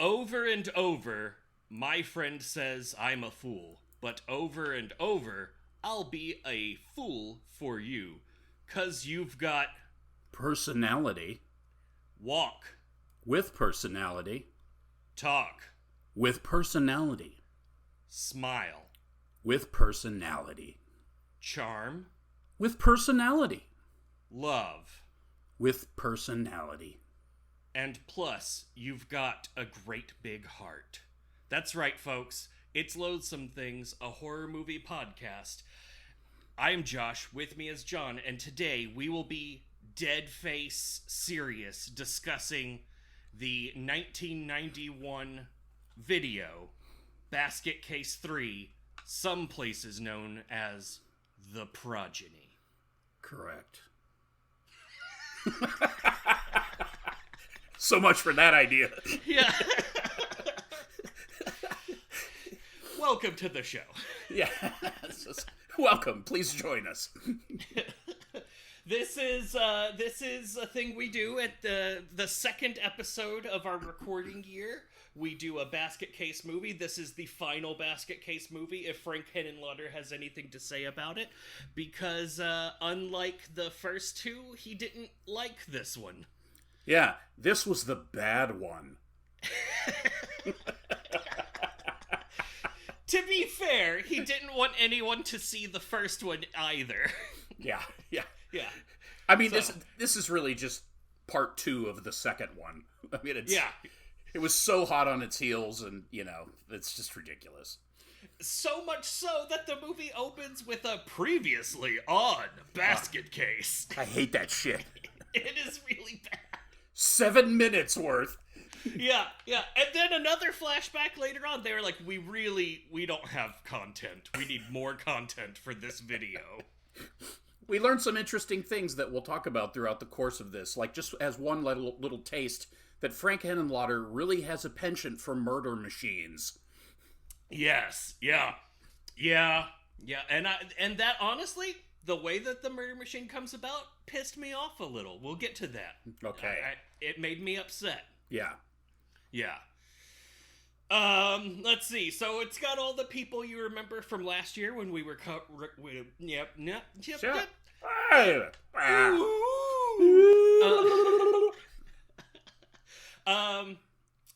Over and over, my friend says I'm a fool, but over and over, I'll be a fool for you, 'cause you've got personality. Walk. With personality. Talk. With personality. Smile. With personality. Charm. With personality. Love. With personality. And plus, you've got a great big heart. That's right, folks. It's Loathsome Things, a horror movie podcast. I'm Josh, with me is John, and today we will be dead-face serious discussing the 1991 video, Basket Case 3, some places known as The Progeny. Correct. So much for that idea. Yeah. Welcome to the show. Yeah. Welcome. Please join us. This is a thing we do at the second episode of our recording year. We do a basket case movie. This is the final basket case movie, if Frank Henenlotter has anything to say about it, because unlike the first two, he didn't like this one. Yeah, this was the bad one. To be fair, he didn't want anyone to see the first one either. Yeah. Yeah. I mean, this is really just part two of the second one. I mean, it was so hot on its heels, and, it's just ridiculous. So much so that the movie opens with a previously on basket case. I hate that shit. It is really bad. 7 minutes worth. Yeah. And then another flashback later on. They were like, we don't have content. We need more content for this video. We learned some interesting things that we'll talk about throughout the course of this. Like, just as one little taste, that Frank Henenlotter really has a penchant for murder machines. Yes. Yeah. And that, honestly, the way that the murder machine comes about pissed me off a little. We'll get to that. Okay. It made me upset. Yeah. Let's see. So it's got all the people you remember from last year when we were yep.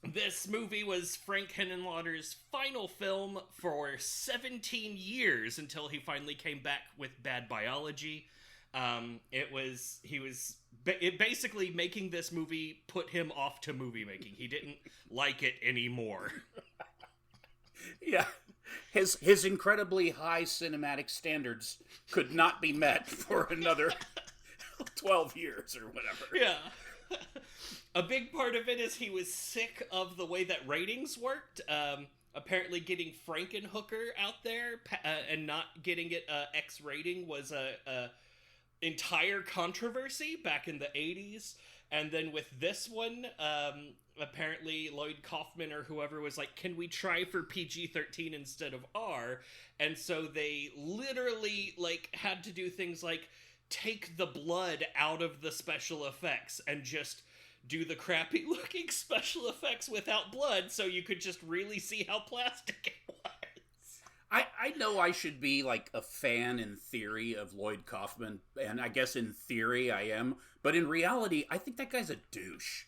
This movie was Frank Henenlotter's final film for 17 years until he finally came back with Bad Biology. It basically making this movie put him off to movie making. He didn't like it anymore. Yeah. His incredibly high cinematic standards could not be met for another 12 years or whatever. Yeah. A big part of it is he was sick of the way that ratings worked. Apparently getting Frankenhooker out there and not getting it X rating was a entire controversy back in the 80s. And then with this one, apparently Lloyd Kaufman or whoever was like, can we try for PG-13 instead of R? And so they literally had to do things like take the blood out of the special effects and just do the crappy looking special effects without blood so you could just really see how plastic it was. I know I should be a fan in theory of Lloyd Kaufman, and I guess in theory I am, but in reality I think that guy's a douche.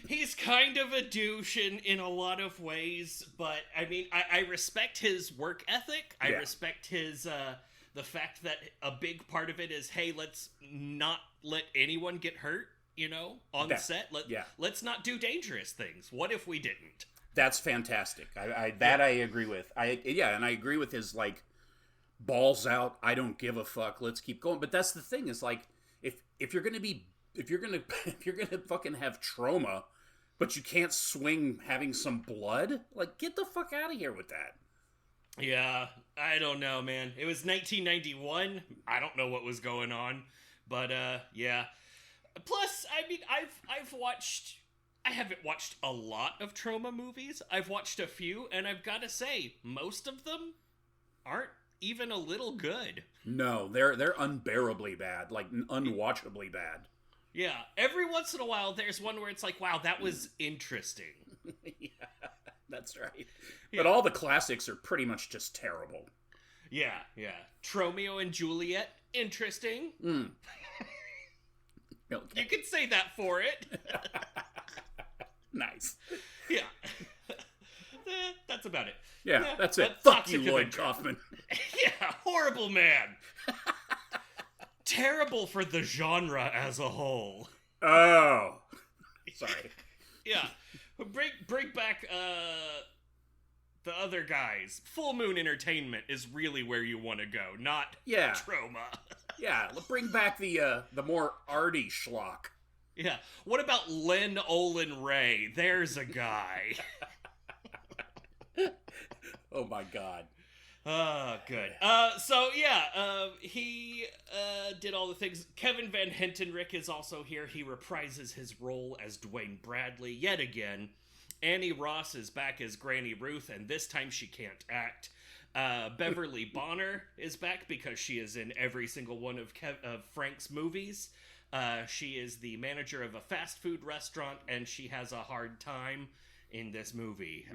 He's kind of a douche in a lot of ways, but I mean, I respect his work ethic. I respect his the fact that a big part of it is, hey, let's not let anyone get hurt, on the set. Let's not do dangerous things. What if we didn't? That's fantastic. I agree with. And I agree with his balls out. I don't give a fuck. Let's keep going. But that's the thing is if you're gonna fucking have trauma, but you can't swing having some blood, get the fuck out of here with that. Yeah, I don't know, man. It was 1991. I don't know what was going on, but yeah. Plus, I mean, I haven't watched a lot of trauma movies. I've watched a few, and I've got to say, most of them aren't even a little good. No, they're unbearably bad, unwatchably bad. Yeah, every once in a while, there's one where it's like, wow, that was interesting. Yeah. That's right. Yeah. But all the classics are pretty much just terrible. Yeah. Tromeo and Juliet, interesting. Okay. You could say that for it. Nice. Yeah. That's about it. Yeah, that's it. Fuck you, Lloyd Kaufman. Yeah, horrible man. Terrible for the genre as a whole. Oh. Sorry. Yeah. Bring back the other guys. Full Moon Entertainment is really where you want to go, not Trauma. Yeah, bring back the more arty schlock. Yeah. What about Len Olin Ray? There's a guy. Oh my god. Good. He did all the things. Kevin Van Hentenryck is also here. He reprises his role as Duane Bradley yet again. Annie Ross is back as Granny Ruth, and this time she can't act. Beverly Bonner is back because she is in every single one of Frank's movies. She is the manager of a fast food restaurant, and she has a hard time in this movie.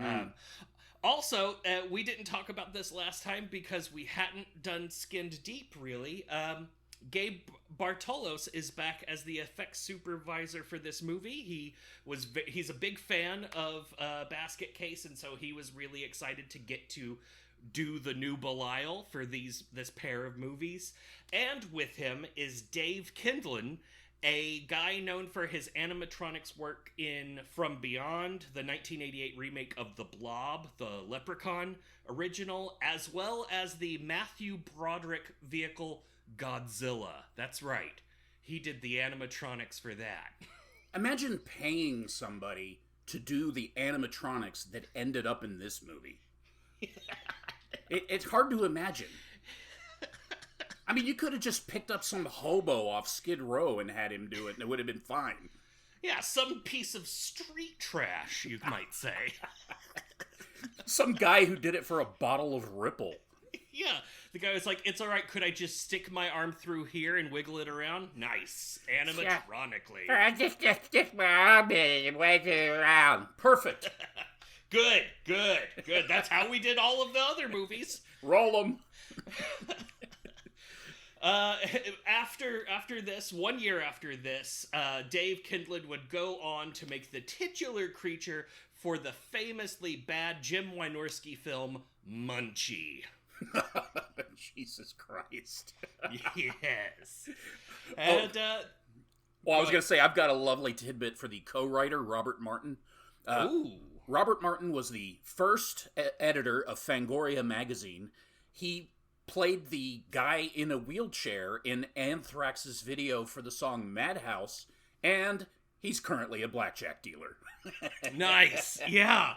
Also, we didn't talk about this last time because we hadn't done Skinned Deep, really. Gabe Bartolos is back as the effects supervisor for this movie. He's a big fan of Basket Case, and so he was really excited to get to do the new Belial for this pair of movies. And with him is Dave Kindlin, a guy known for his animatronics work in From Beyond, the 1988 remake of The Blob, the Leprechaun original, as well as the Matthew Broderick vehicle Godzilla. That's right. He did the animatronics for that. Imagine paying somebody to do the animatronics that ended up in this movie. It's hard to imagine. I mean, you could have just picked up some hobo off Skid Row and had him do it, and it would have been fine. Yeah, some piece of street trash, you might say. Some guy who did it for a bottle of Ripple. Yeah, the guy was like, it's alright, could I just stick my arm through here and wiggle it around? Nice. Animatronically. Just stick my arm in and wiggle it around. Perfect. Good. That's how we did all of the other movies. Roll them. After this, 1 year after this, Dave Kindlin would go on to make the titular creature for the famously bad Jim Wynorski film Munchie. Jesus Christ. Yes. And, well, I was going to say, I've got a lovely tidbit for the co-writer, Robert Martin. Ooh. Robert Martin was the first editor of Fangoria magazine. He played the guy in a wheelchair in Anthrax's video for the song Madhouse, and he's currently a blackjack dealer. Nice. Yeah,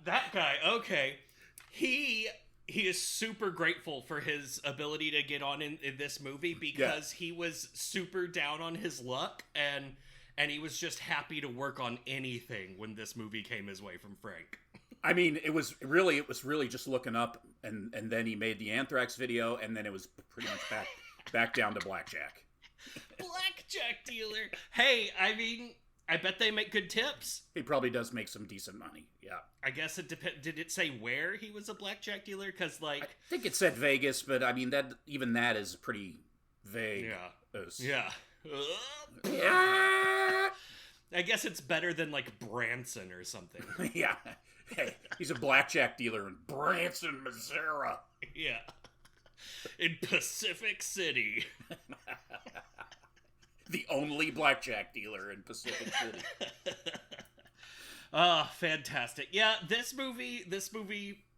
that guy. Okay. He is super grateful for his ability to get on in this movie because he was super down on his luck, and he was just happy to work on anything when this movie came his way from Frank. I mean, it was really just looking up, and then he made the Anthrax video, and then it was pretty much back down to blackjack. Blackjack dealer. Hey, I mean, I bet they make good tips. He probably does make some decent money. Yeah. I guess it depends. Did it say where he was a blackjack dealer? Because I think it said Vegas, but I mean that is pretty vague. Yeah. I guess it's better than Branson or something. Yeah. Hey, he's a blackjack dealer in Branson, Missouri. Yeah. In Pacific City. The only blackjack dealer in Pacific City. Oh, fantastic. Yeah, this movie,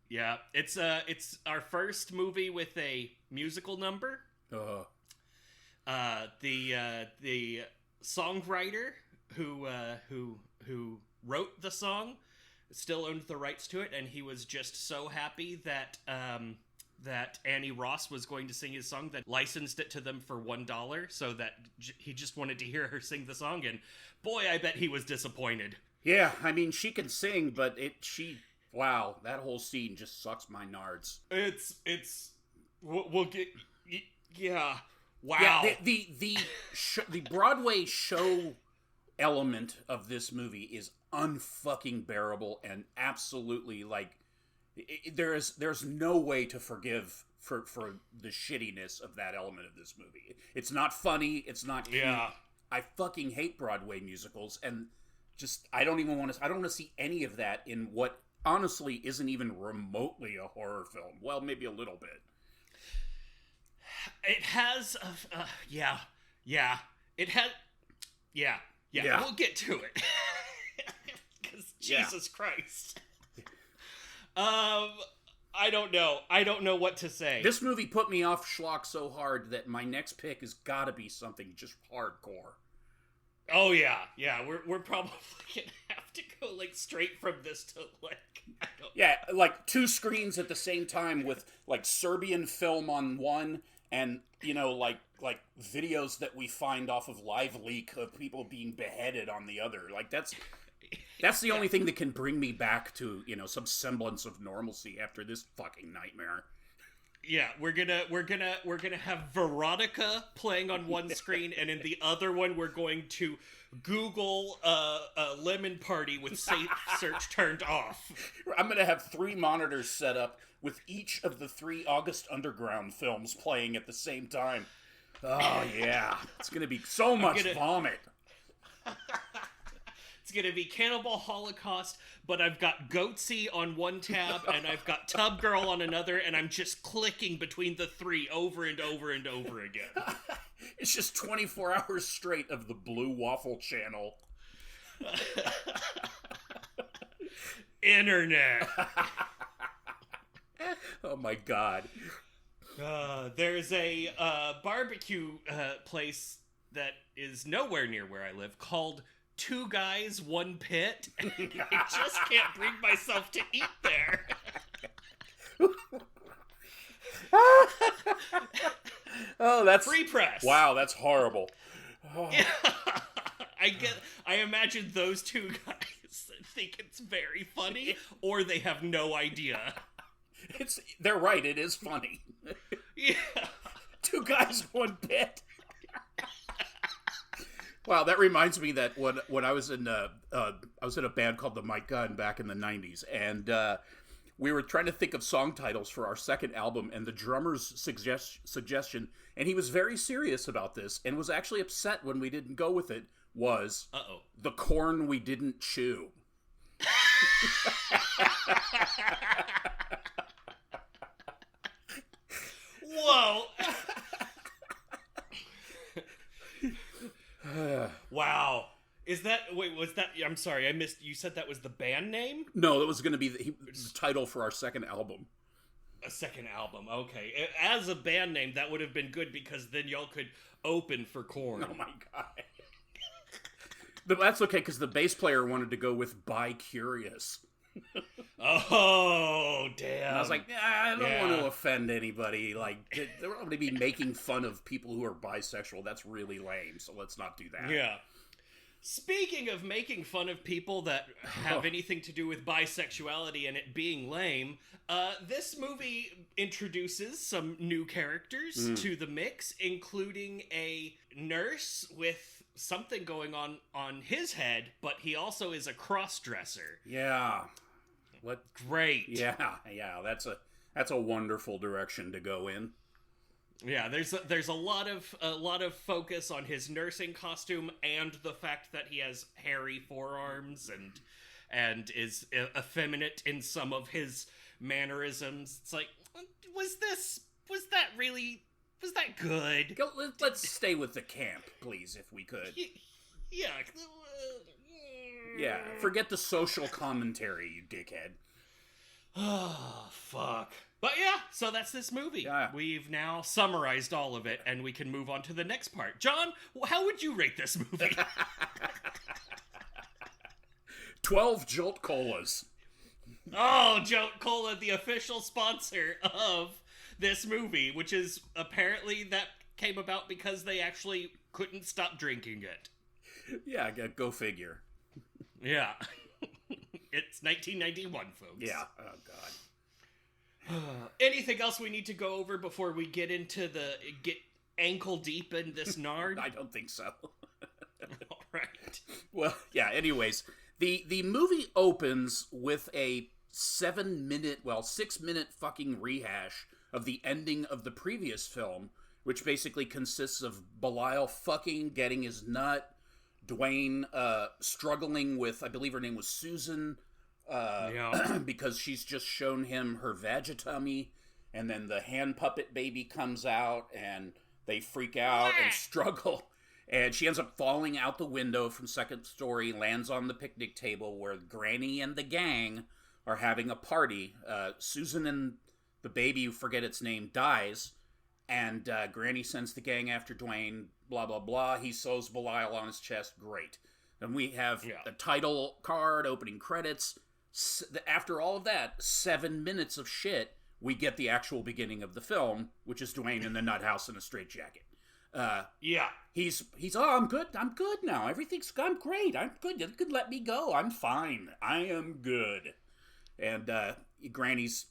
yeah, it's our first movie with a musical number. The songwriter who wrote the song still owned the rights to it, and he was just so happy that that Annie Ross was going to sing his song that licensed it to them for $1, so that he just wanted to hear her sing the song, and boy, I bet he was disappointed. Yeah, I mean, she can sing, but wow, that whole scene just sucks my nards. We'll get, yeah, wow. Yeah, the Broadway show element of this movie is unfucking bearable and absolutely like there's no way to forgive for the shittiness of that element of this movie. It's not funny. It's not cute. Yeah. I fucking hate Broadway musicals, and just I don't want to see any of that in what honestly isn't even remotely a horror film. Well, maybe a little bit. It has it has we'll get to it. Because Jesus Christ. I don't know what to say. This movie put me off schlock so hard that my next pick has got to be something just hardcore. Oh yeah. We're probably gonna have to go like straight from this to like like 2 screens at the same time with like Serbian film on one, and like videos that we find off of Live Leak of people being beheaded on the other. Like that's the only thing that can bring me back to some semblance of normalcy after this fucking nightmare. Yeah, we're gonna have Veronica playing on one screen, and in the other one we're going to Google a lemon party with safe search turned off. I'm gonna have 3 monitors set up with each of the 3 August Underground films playing at the same time. Oh yeah, it's gonna be so much vomit. It's going to be Cannibal Holocaust, but I've got Goatsy on one tab, and I've got Tub Girl on another, and I'm just clicking between the 3 over and over and over again. It's just 24 hours straight of the Blue Waffle Channel. Internet. Oh my God. There's a barbecue place that is nowhere near where I live called 2 Guys, 1 Pit, and I just can't bring myself to eat there. Oh, that's free press. Wow, that's horrible. Oh. Yeah. I imagine those 2 guys think it's very funny, or they have no idea. They're right, it is funny. Yeah. 2 Guys, 1 Pit. Wow, that reminds me that when I was in a band called the Mike Gun back in the 90s, and we were trying to think of song titles for our second album, and the drummer's suggestion, and he was very serious about this, and was actually upset when we didn't go with it, was The Corn We Didn't Chew. Whoa. Wow. Was that, I'm sorry, I missed, you said that was the band name? No, that was going to be the title for our second album. A second album, okay. As a band name, that would have been good, because then y'all could open for Korn. Oh my God. But that's okay, because the bass player wanted to go with Bi-Curious. Oh, damn. And I was like, I don't want to offend anybody. Like, they're going to be making fun of people who are bisexual. That's really lame, so let's not do that. Yeah. Speaking of making fun of people that have anything to do with bisexuality and it being lame, this movie introduces some new characters to the mix, including a nurse with something going on his head, but he also is a cross-dresser. Yeah. What? Great. Yeah. That's a wonderful direction to go in. Yeah, there's a lot of focus on his nursing costume and the fact that he has hairy forearms and is effeminate in some of his mannerisms. It's like, was that good? Let's stay with the camp, please, if we could. Yeah. Yeah, forget the social commentary, you dickhead. Oh, fuck. But yeah, so that's this movie. Yeah. We've now summarized all of it, and we can move on to the next part. John, how would you rate this movie? 12 Jolt Colas. Oh, Jolt Cola, the official sponsor of this movie, which is apparently that came about because they actually couldn't stop drinking it. Yeah, go figure. Yeah. It's 1991, folks. Yeah. Oh, God. Anything else we need to go over before we get ankle deep in this nard? I don't think so. All right. Well, yeah, anyways, the movie opens with a 6-minute fucking rehash of the ending of the previous film, which basically consists of Belial fucking getting his nut, Duane struggling with, I believe her name was Susan, because she's just shown him her vagitummy, and then the hand puppet baby comes out, and they freak out and struggle. And she ends up falling out the window from second story, lands on the picnic table where Granny and the gang are having a party. Susan and the baby, who forget its name, dies. And Granny sends the gang after Duane, blah, blah, blah. He sews Belial on his chest. Great. Then we have the title card, opening credits. After all of that, 7 minutes of shit, we get the actual beginning of the film, which is Duane in the nut house in a straitjacket. He's I'm good now. I'm great. I'm good. You could let me go. I'm fine. I am good. And Granny's,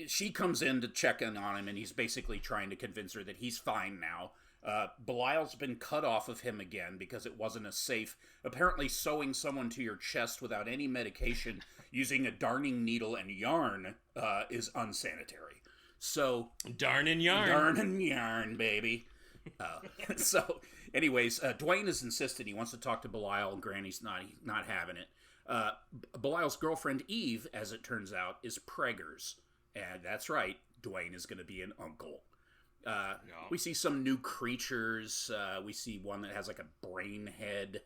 she comes in to check in on him, and he's basically trying to convince her that he's fine now. Belial's been cut off of him again because it wasn't as safe. Apparently sewing someone to your chest without any medication using a darning needle and yarn is unsanitary. So darn and yarn, baby. So, anyways, Duane has insisted he wants to talk to Belial, and Granny's not having it. Belial's girlfriend Eve, as it turns out, is preggers, and that's right. Duane is going to be an uncle. We see some new creatures. We see one that has like a brain head.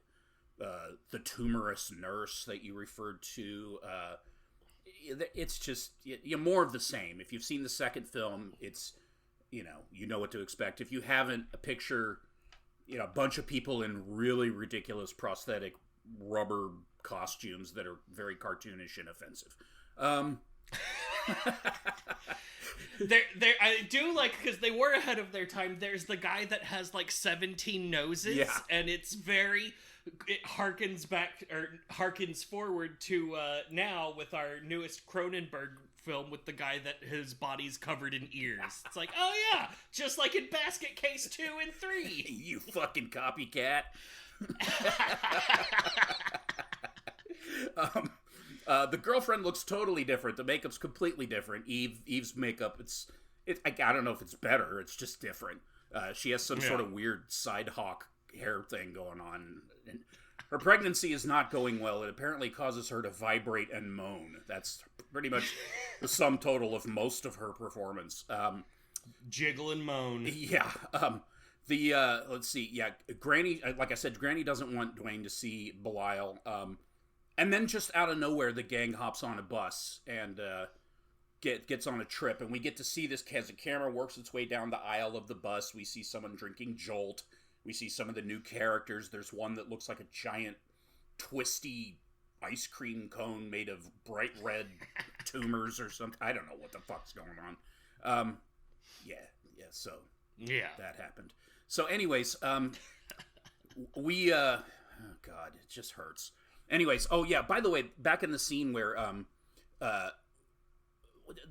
The tumorous nurse that you referred to. It's just more of the same. If you've seen the second film, it's you know what to expect. If you haven't, a picture, a bunch of people in really ridiculous prosthetic rubber costumes that are very cartoonish and offensive. I do like, because they were ahead of their time. There's the guy that has like 17 noses, and it's very. It harkens forward to now with our newest Cronenberg film with the guy that his body's covered in ears. It's like, oh yeah, just like in Basket Case 2 and 3. You fucking copycat. The girlfriend looks totally different. The makeup's completely different. Eve's makeup, I don't know if it's better. It's just different. She has some sort of weird side hawk hair thing going on. And her pregnancy is not going well. It apparently causes her to vibrate and moan. That's pretty much the sum total of most of her performance. Jiggle and moan. Yeah. Let's see. Yeah, Granny, like I said, Granny doesn't want Duane to see Belial. And then just out of nowhere, the gang hops on a bus and gets on a trip. And we get to see this as the camera works its way down the aisle of the bus. We see someone drinking Jolt. We see some of the new characters. There's one that looks like a giant, twisty ice cream cone made of bright red tumors or something. I don't know what the fuck's going on. So that happened. So anyways, we, oh God, it just hurts. Anyways, oh yeah, by the way, back in the scene where,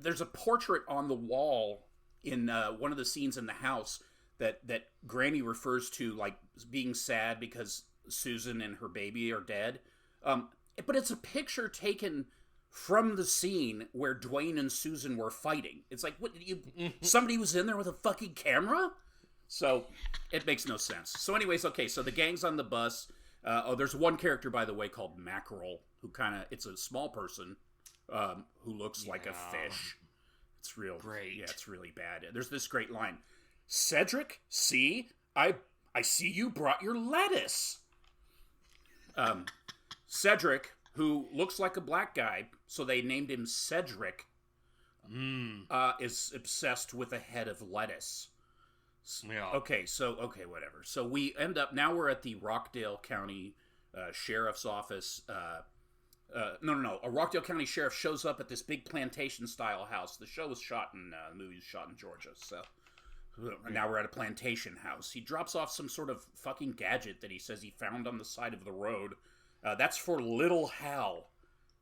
there's a portrait on the wall in, one of the scenes in the house that Granny refers to, like, being sad because Susan and her baby are dead. But it's a picture taken from the scene where Duane and Susan were fighting. It's like, what, somebody was in there with a fucking camera? So, it makes no sense. So anyways, okay, so the gang's on the bus. There's one character, by the way, called Mackerel, who it's a small person, who looks like a fish. It's real. Great. Yeah, it's really bad. There's this great line. Cedric, see? I see you brought your lettuce. Cedric, who looks like a black guy, so they named him Cedric, is obsessed with a head of lettuce. Yeah. Okay, whatever. So we end up, now we're at the Rockdale County Sheriff's Office. A Rockdale County Sheriff shows up at this big plantation-style house. The show was shot in, the movie was shot in Georgia, so... Now we're at a plantation house. He drops off some sort of fucking gadget that he says he found on the side of the road. That's for Little Hal.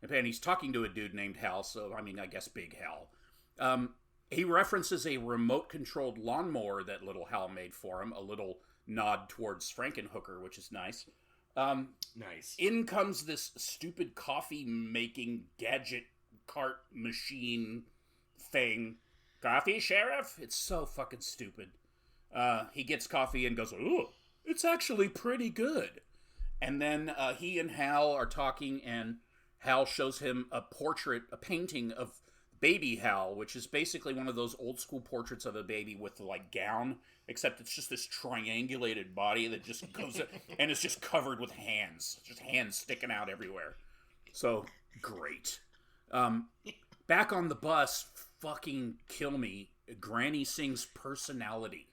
And he's talking to a dude named Hal, so, I guess Big Hal. He references a remote-controlled lawnmower that Little Hal made for him, a little nod towards Frankenhooker, which is nice. Nice. In comes this stupid coffee-making gadget cart machine thing. Coffee, Sheriff? It's so fucking stupid. He gets coffee and goes, ooh, it's actually pretty good. And then he and Hal are talking, and Hal shows him a painting of baby Hal, which is basically one of those old school portraits of a baby with the gown, except it's just this triangulated body that just goes and it's just covered with hands, just hands sticking out everywhere. So great. Back on the bus, fucking kill me. Granny sings Personality.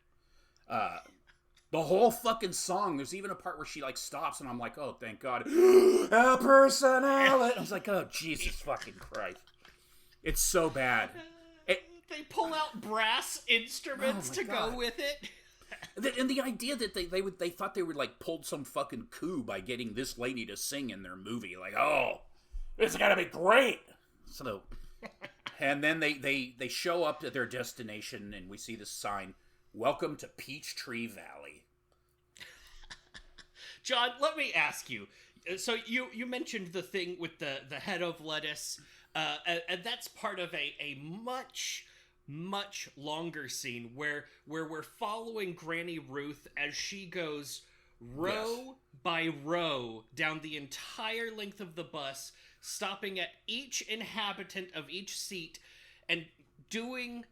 The whole fucking song, there's even a part where she stops and I'm like, oh, thank God. A personality. I was like, oh, Jesus fucking Christ. It's so bad. They pull out brass instruments to go with it. And the idea that they thought they would pulled some fucking coup by getting this lady to sing in their movie. Oh, this is gonna be great. So, and then they show up at their destination and we see this sign, "Welcome to Peachtree Valley." John, let me ask you. So you mentioned the thing with the head of lettuce. And that's part of a much, much longer scene where we're following Granny Ruth as she goes row by row down the entire length of the bus, stopping at each inhabitant of each seat and doing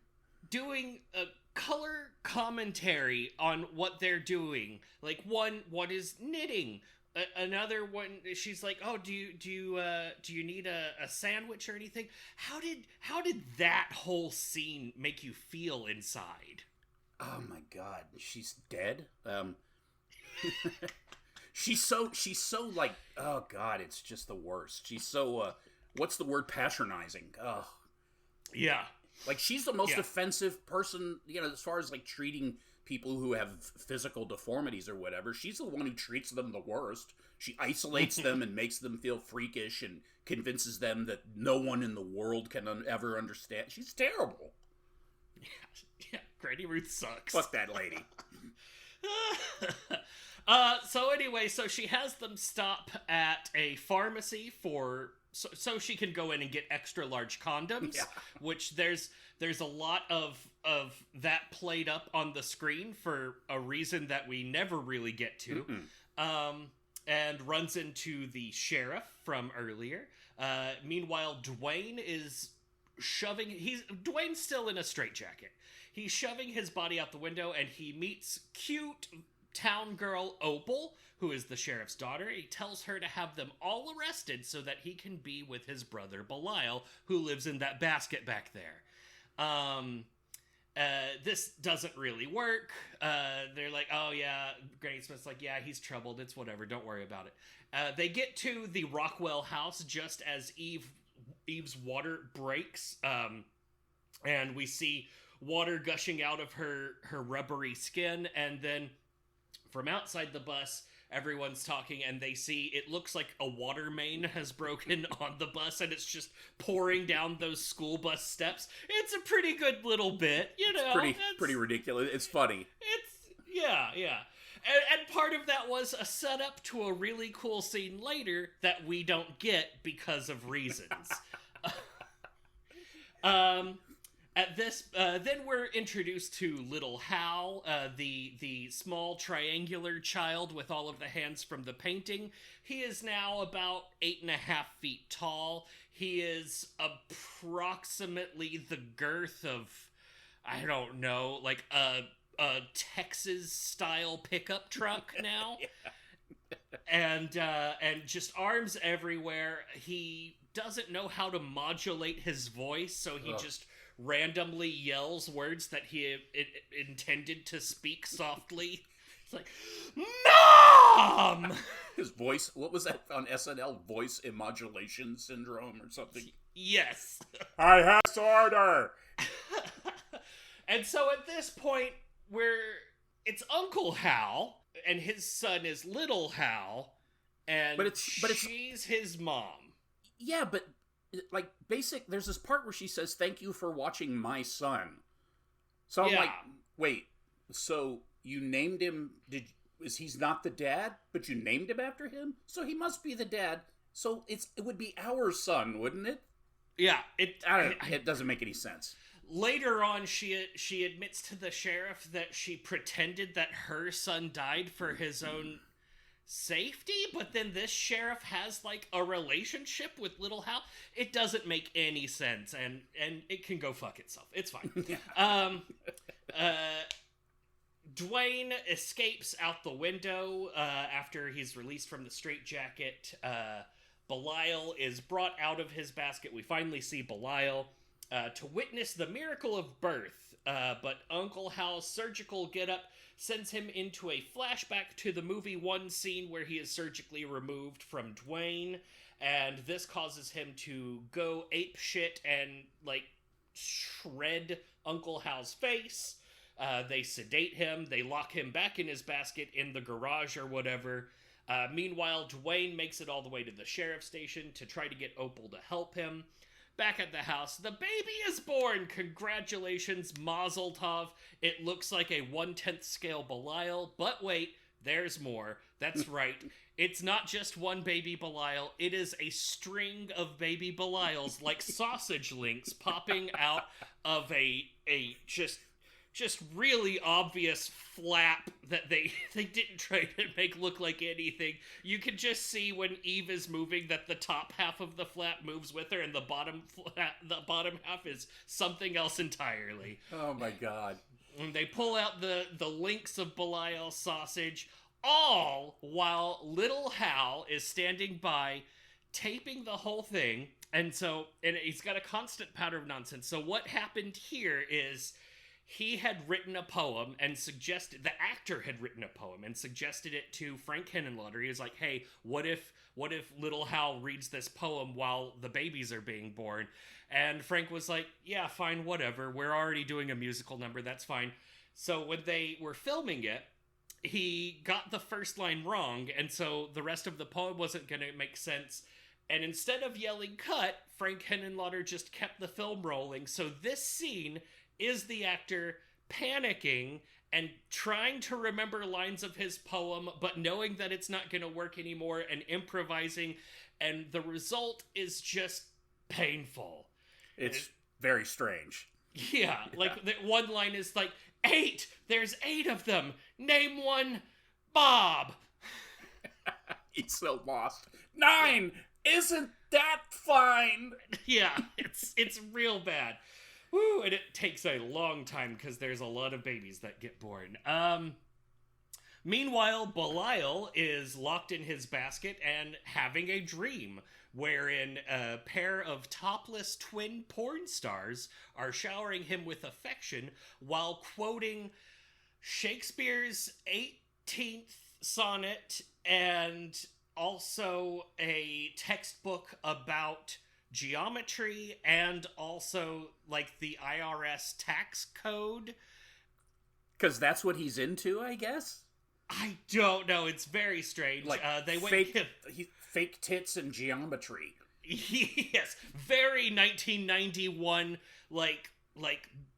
a color commentary on what they're doing. One is knitting. Another one, she's like, "Oh, do you need a sandwich or anything?" How did that whole scene make you feel inside? Oh my God, she's dead. she's so oh God, it's just the worst. She's so what's the word? Patronizing. Oh, yeah. She's the most offensive person, as far as treating people who have physical deformities or whatever. She's the one who treats them the worst. She isolates them and makes them feel freakish and convinces them that no one in the world can ever understand. She's terrible. Yeah, Granny Ruth sucks. Fuck that lady. So anyway, so she has them stop at a pharmacy so she can go in and get extra large condoms, which there's a lot of that played up on the screen for a reason that we never really get to. And runs into the sheriff from earlier. Meanwhile, Duane is Duane's still in a straitjacket. He's shoving his body out the window, and he meets cute town girl Opal, who is the sheriff's daughter. He tells her to have them all arrested so that he can be with his brother Belial, who lives in that basket back there. This doesn't really work. They're like, oh yeah, Granny Smith's like, yeah, he's troubled. It's whatever. Don't worry about it. They get to the Rockwell house just as Eve's water breaks. And we see water gushing out of her rubbery skin. And then from outside the bus, everyone's talking, and they see it looks like a water main has broken on the bus, and it's just pouring down those school bus steps. It's a pretty good little bit, It's pretty ridiculous. It's funny. Yeah. And part of that was a setup to a really cool scene later that we don't get because of reasons. At this, then we're introduced to little Hal, the small triangular child with all of the hands from the painting. He is now about 8.5 feet tall. He is approximately the girth of, I don't know, a Texas-style pickup truck now. And just arms everywhere. He doesn't know how to modulate his voice, so he just randomly yells words that he intended to speak softly. It's like, Mom! His voice, what was that on SNL? Voice immodulation syndrome or something? Yes. I have order! And so at this point, it's Uncle Hal, and his son is Little Hal, and she's his mom. Yeah, but there's this part where she says, "Thank you for watching my son." So I'm like, wait, so you named him. He's not the dad, but you named him after him, so he must be the dad. So it would be our son, wouldn't it? Yeah, it doesn't make any sense. Later on, she admits to the sheriff that she pretended that her son died for his own safety, but then this sheriff has like a relationship with little Hal. It doesn't make any sense, and it can go fuck itself. It's fine. Duane escapes out the window after he's released from the straitjacket. Belial is brought out of his basket. We finally see Belial to witness the miracle of birth, but Uncle Hal's surgical getup sends him into a flashback to the movie 1 scene where he is surgically removed from Duane, and this causes him to go ape shit and, like, shred Uncle Hal's face. They sedate him, they lock him back in his basket in the garage or whatever. Meanwhile, Duane makes it all the way to the sheriff's station to try to get Opal to help him. Back at the house, the baby is born! Congratulations, Mazel Tov. It looks like a 1/10 scale Belial, but wait, there's more. That's right. It's not just one baby Belial, it is a string of baby Belials, like sausage links popping out of a just really obvious flap that they didn't try to make look like anything. You can just see when Eve is moving that the top half of the flap moves with her, and the bottom half is something else entirely. Oh my god. And they pull out the links of Belial sausage, all while little Hal is standing by taping the whole thing. And he's got a constant pattern of nonsense. So what happened here is he had written a poem and the actor had written a poem and suggested it to Frank Henenlotter. He was like, hey, what if little Hal reads this poem while the babies are being born? And Frank was like, yeah, fine, whatever. We're already doing a musical number. That's fine. So when they were filming it, he got the first line wrong. And so the rest of the poem wasn't going to make sense. And instead of yelling cut, Frank Henenlotter just kept the film rolling. So this scene is the actor panicking and trying to remember lines of his poem, but knowing that it's not going to work anymore and improvising, and the result is just painful. It's very strange. Yeah, like the one line is like, 8! There's 8 of them! Name one, Bob! He's so lost. 9! Isn't that fine? Yeah, it's real bad. Woo, and it takes a long time because there's a lot of babies that get born. Meanwhile, Belial is locked in his basket and having a dream wherein a pair of topless twin porn stars are showering him with affection while quoting Shakespeare's 18th sonnet and also a textbook about geometry and also like the IRS tax code. Because that's what he's into, I guess? I don't know. It's very strange. Like they fake tits and geometry. Yes, very 1991, like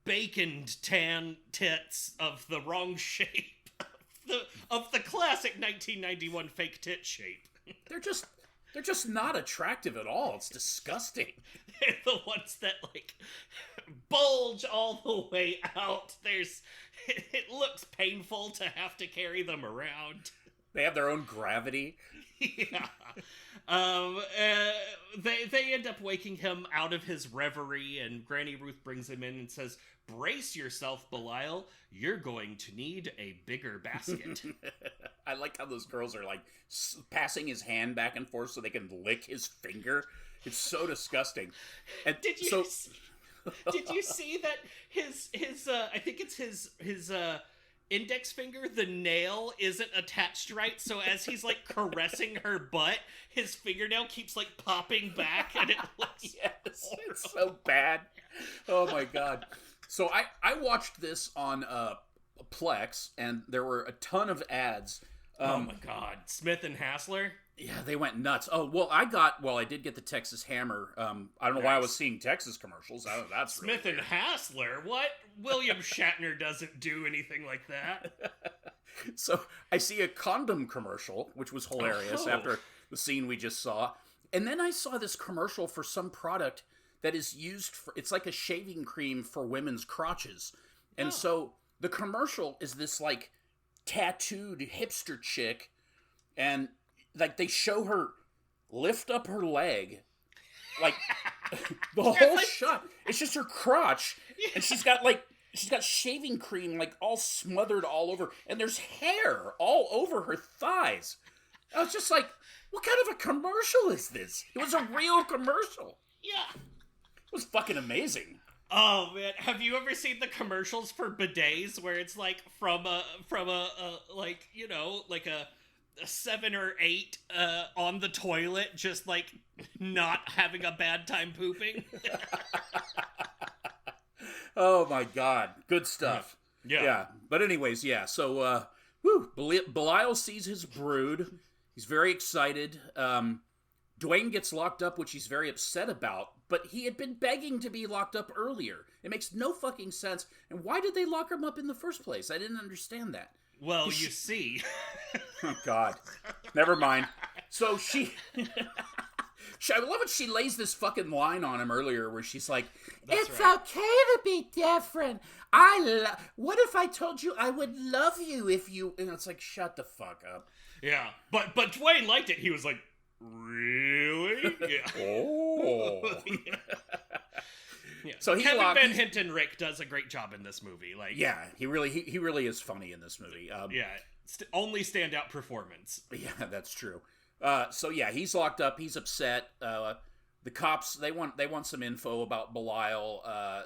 baconed tan tits of the wrong shape, of the classic 1991 fake tit shape. They're just not attractive at all. It's disgusting. They're the ones that like bulge all the way out. It looks painful to have to carry them around. They have their own gravity. Yeah. They end up waking him out of his reverie, and Granny Ruth brings him in and says, brace yourself, Belial. You're going to need a bigger basket. I like how those girls are like passing his hand back and forth so they can lick his finger. It's so disgusting. And did you see that his I think it's his index finger, the nail isn't attached right, so as he's like caressing her butt, his fingernail keeps like popping back, and it looks yes, it's so bad. Oh my god. So I watched this on Plex, and there were a ton of ads. Oh my god, Smith and Hassler? Yeah, they went nuts. Oh, well, I did get the Texas Hammer. I don't know why I was seeing Texas commercials. That's Smith really and Hassler? What? William Shatner doesn't do anything like that. So I see a condom commercial, which was hilarious after the scene we just saw. And then I saw this commercial for some product that is used for, it's like a shaving cream for women's crotches. And so the commercial is this like tattooed hipster chick, and like they show her lift up her leg, like the whole shot. It's just her crotch, and she's got shaving cream like all smothered all over, and there's hair all over her thighs. I was just like, what kind of a commercial is this? It was a real commercial. Yeah. It was fucking amazing. Oh man, have you ever seen the commercials for bidets where it's like from a like, you know, like a 7 or 8 on the toilet, just like not having a bad time pooping? Oh my god, good stuff. Yeah. But anyways, yeah. So Belial sees his brood. He's very excited. Duane gets locked up, which he's very upset about, but he had been begging to be locked up earlier. It makes no fucking sense. And why did they lock him up in the first place? I didn't understand that. Well, you see. Oh, God. Never mind. So I love it. She lays this fucking line on him earlier where she's like, it's right. Okay to be different. What if I told you I would love you if you... And it's like, shut the fuck up. Yeah. But Duane liked it. He was like, really? Yeah. Oh. Yeah. So Kevin Van Hentenryck does a great job in this movie. Like, yeah, he really is funny in this movie. Only standout performance. Yeah, that's true. So yeah, he's locked up. He's upset. The cops they want some info about Belial.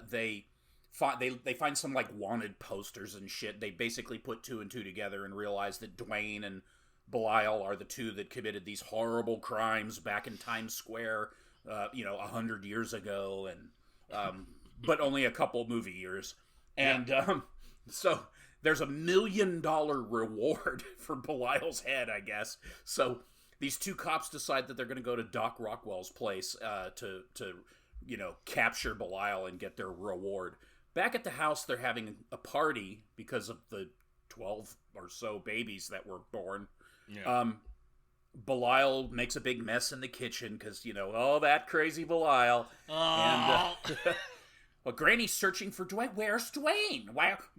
They find some like wanted posters and shit. They basically put 2 and 2 together and realize that Duane and Belial are the 2 that committed these horrible crimes back in Times Square, 100 years ago, and but only a couple movie years. And so there's $1 million reward for Belial's head, I guess. So these 2 cops decide that they're going to go to Doc Rockwell's place to capture Belial and get their reward. Back at the house, they're having a party because of the 12 or so babies that were born. Yeah. Belial makes a big mess in the kitchen because, that crazy Belial. Oh. And well, Granny's searching for Duane. Where's Duane?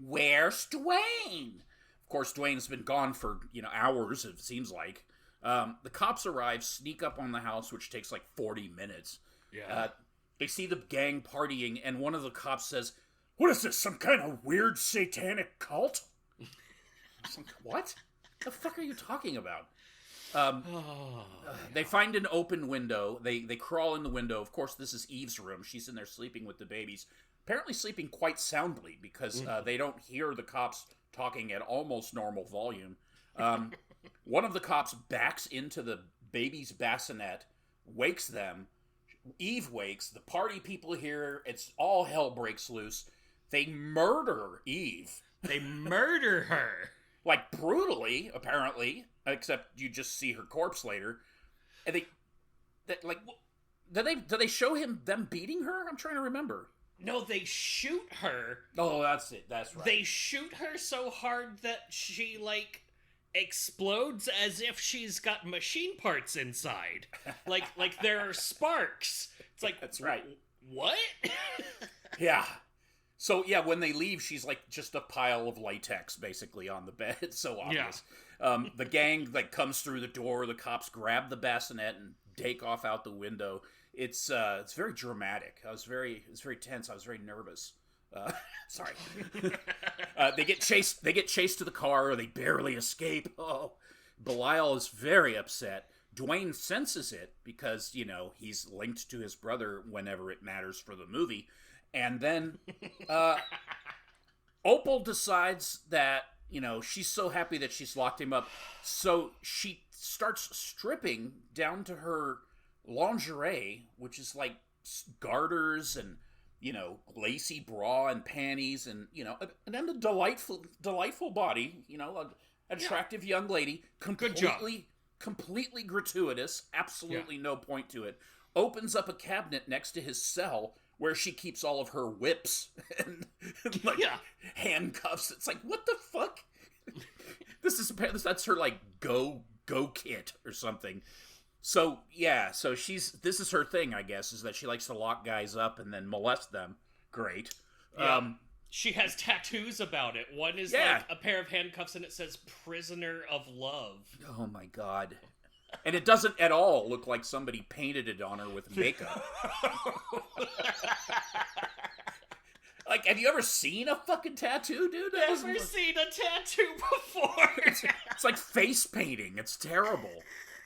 Where's Duane? Of course, Duane's been gone for, hours, it seems like. The cops arrive, sneak up on the house, which takes like 40 minutes. Yeah. They see the gang partying, and one of the cops says, "What is this, some kind of weird satanic cult?" Like, what? The fuck are you talking about? They find an open window. They crawl in the window. Of course, this is Eve's room. She's in there sleeping with the babies. Apparently sleeping quite soundly because they don't hear the cops talking at almost normal volume. One of the cops backs into the baby's bassinet, wakes them. Eve wakes. The party people hear. It's all hell breaks loose. They murder Eve. They murder her. Like, brutally, apparently. Except you just see her corpse later. And do they show them beating her? I'm trying to remember. No, they shoot her. Oh, that's it. That's right. They shoot her so hard that she, explodes as if she's got machine parts inside. Like there are sparks. It's like, that's right. What? Yeah. So, yeah, when they leave, she's, just a pile of latex, basically, on the bed. It's so obvious. Yeah. The gang, comes through the door. The cops grab the bassinet and take off out the window. It's very dramatic. It's very tense. I was very nervous. Sorry. They get chased to the car. They barely escape. Oh, Belial is very upset. Duane senses it because, he's linked to his brother whenever it matters for the movie. And then Opal decides that, she's so happy that she's locked him up. So she starts stripping down to her lingerie, which is garters and, lacy bra and panties and, and then the delightful body, attractive young lady, completely gratuitous, absolutely no point to it, opens up a cabinet next to his cell where she keeps all of her whips and handcuffs. It's like, what the fuck? That's her like go kit or something. So yeah, so this is her thing, I guess, is that she likes to lock guys up and then molest them. Great. Yeah. She has tattoos about it. One is like a pair of handcuffs and it says "Prisoner of Love." Oh my god. And it doesn't at all look like somebody painted it on her with makeup. Like, have you ever seen a fucking tattoo, dude? Never seen a tattoo before. It's like face painting. It's terrible.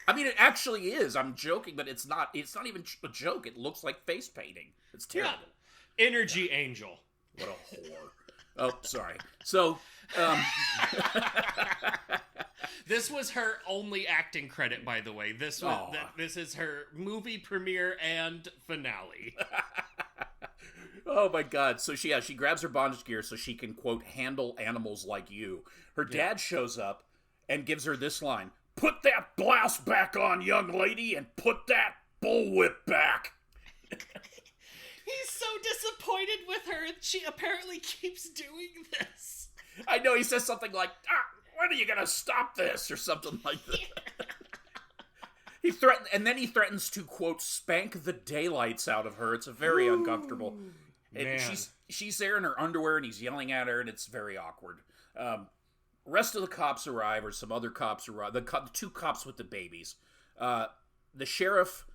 I mean, it actually is. I'm joking, but it's not. It's not even a joke. It looks like face painting. It's terrible. Yeah. Energy Angel. What a whore. Oh, sorry. So, this was her only acting credit, by the way. This is her movie premiere and finale. Oh my god. So she grabs her bondage gear so she can, quote, handle animals like you. Her dad shows up and gives her this line: "Put that blouse back on, young lady, and put that bullwhip back." He's so disappointed with her. She apparently keeps doing this. I know, he says something like, "When are you gonna stop this?" or something like that. He threatens to, quote, spank the daylights out of her. It's a very uncomfortable. And she's there in her underwear, and he's yelling at her, and it's very awkward. Rest of the cops arrive, or some other cops arrive. The two cops with the babies. The sheriff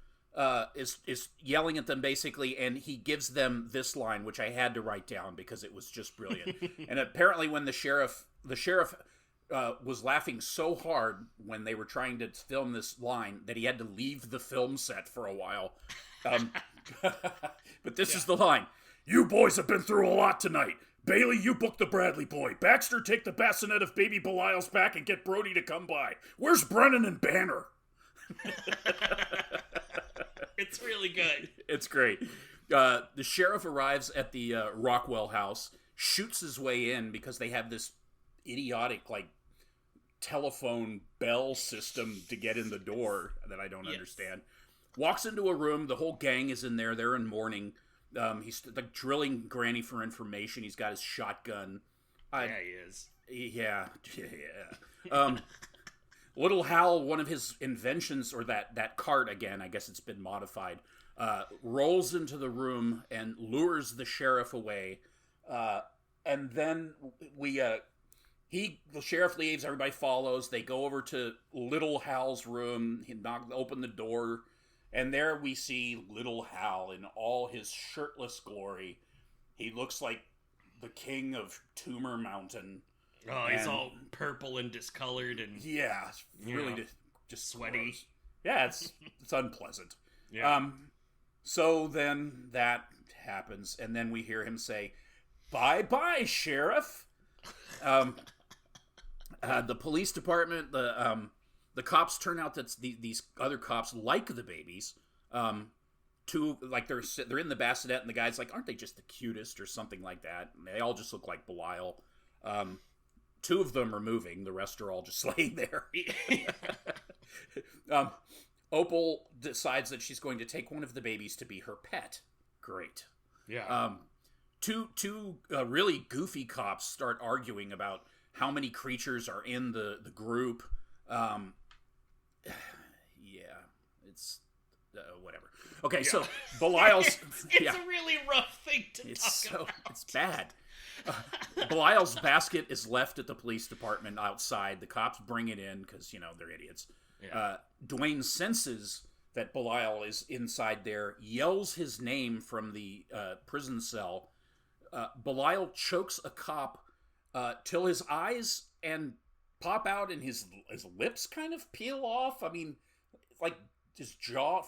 is yelling at them, basically, and he gives them this line, which I had to write down because it was just brilliant. And apparently when the sheriff was laughing so hard when they were trying to film this line that he had to leave the film set for a while. But this is the line. "You boys have been through a lot tonight. Bailey, you book the Bradley boy. Baxter, take the bassinet of baby Belial's back and get Brody to come by. Where's Brennan and Banner?" It's really good. It's great. The sheriff arrives at the Rockwell house, shoots his way in because they have this idiotic, like, telephone bell system to get in the door that I don't understand. Walks into a room. The whole gang is in there. They're in mourning. He's like drilling Granny for information. He's got his shotgun. Yeah, he is. Yeah. Little Hal, one of his inventions, or that cart again, I guess it's been modified, rolls into the room and lures the sheriff away. And then the sheriff leaves, everybody follows. They go over to Little Hal's room. He open the door, and there we see Little Hal in all his shirtless glory. He looks like the king of Tumor Mountain. Oh, he's all purple and discolored and really just sweaty. Gross. Yeah, it's unpleasant. Yeah. So then that happens, and then we hear him say, "Bye-bye, Sheriff." The police department, the cops turn out that these other cops like the babies. They're in the bassinet, and the guy's like, "Aren't they just the cutest?" or something like that. And they all just look like Belial. Two of them are moving. The rest are all just laying there. Opal decides that she's going to take one of the babies to be her pet. Great. Yeah. Two really goofy cops start arguing about how many creatures are in the group. It's whatever. Okay, so Belial's... It's a really rough thing to talk about. It's bad. Belial's basket is left at the police department outside. The cops bring it in because, they're idiots. Yeah. Duane senses that Belial is inside there, yells his name from the prison cell. Belial chokes a cop till his eyes and pop out and his lips kind of peel off. I mean, like his jaw,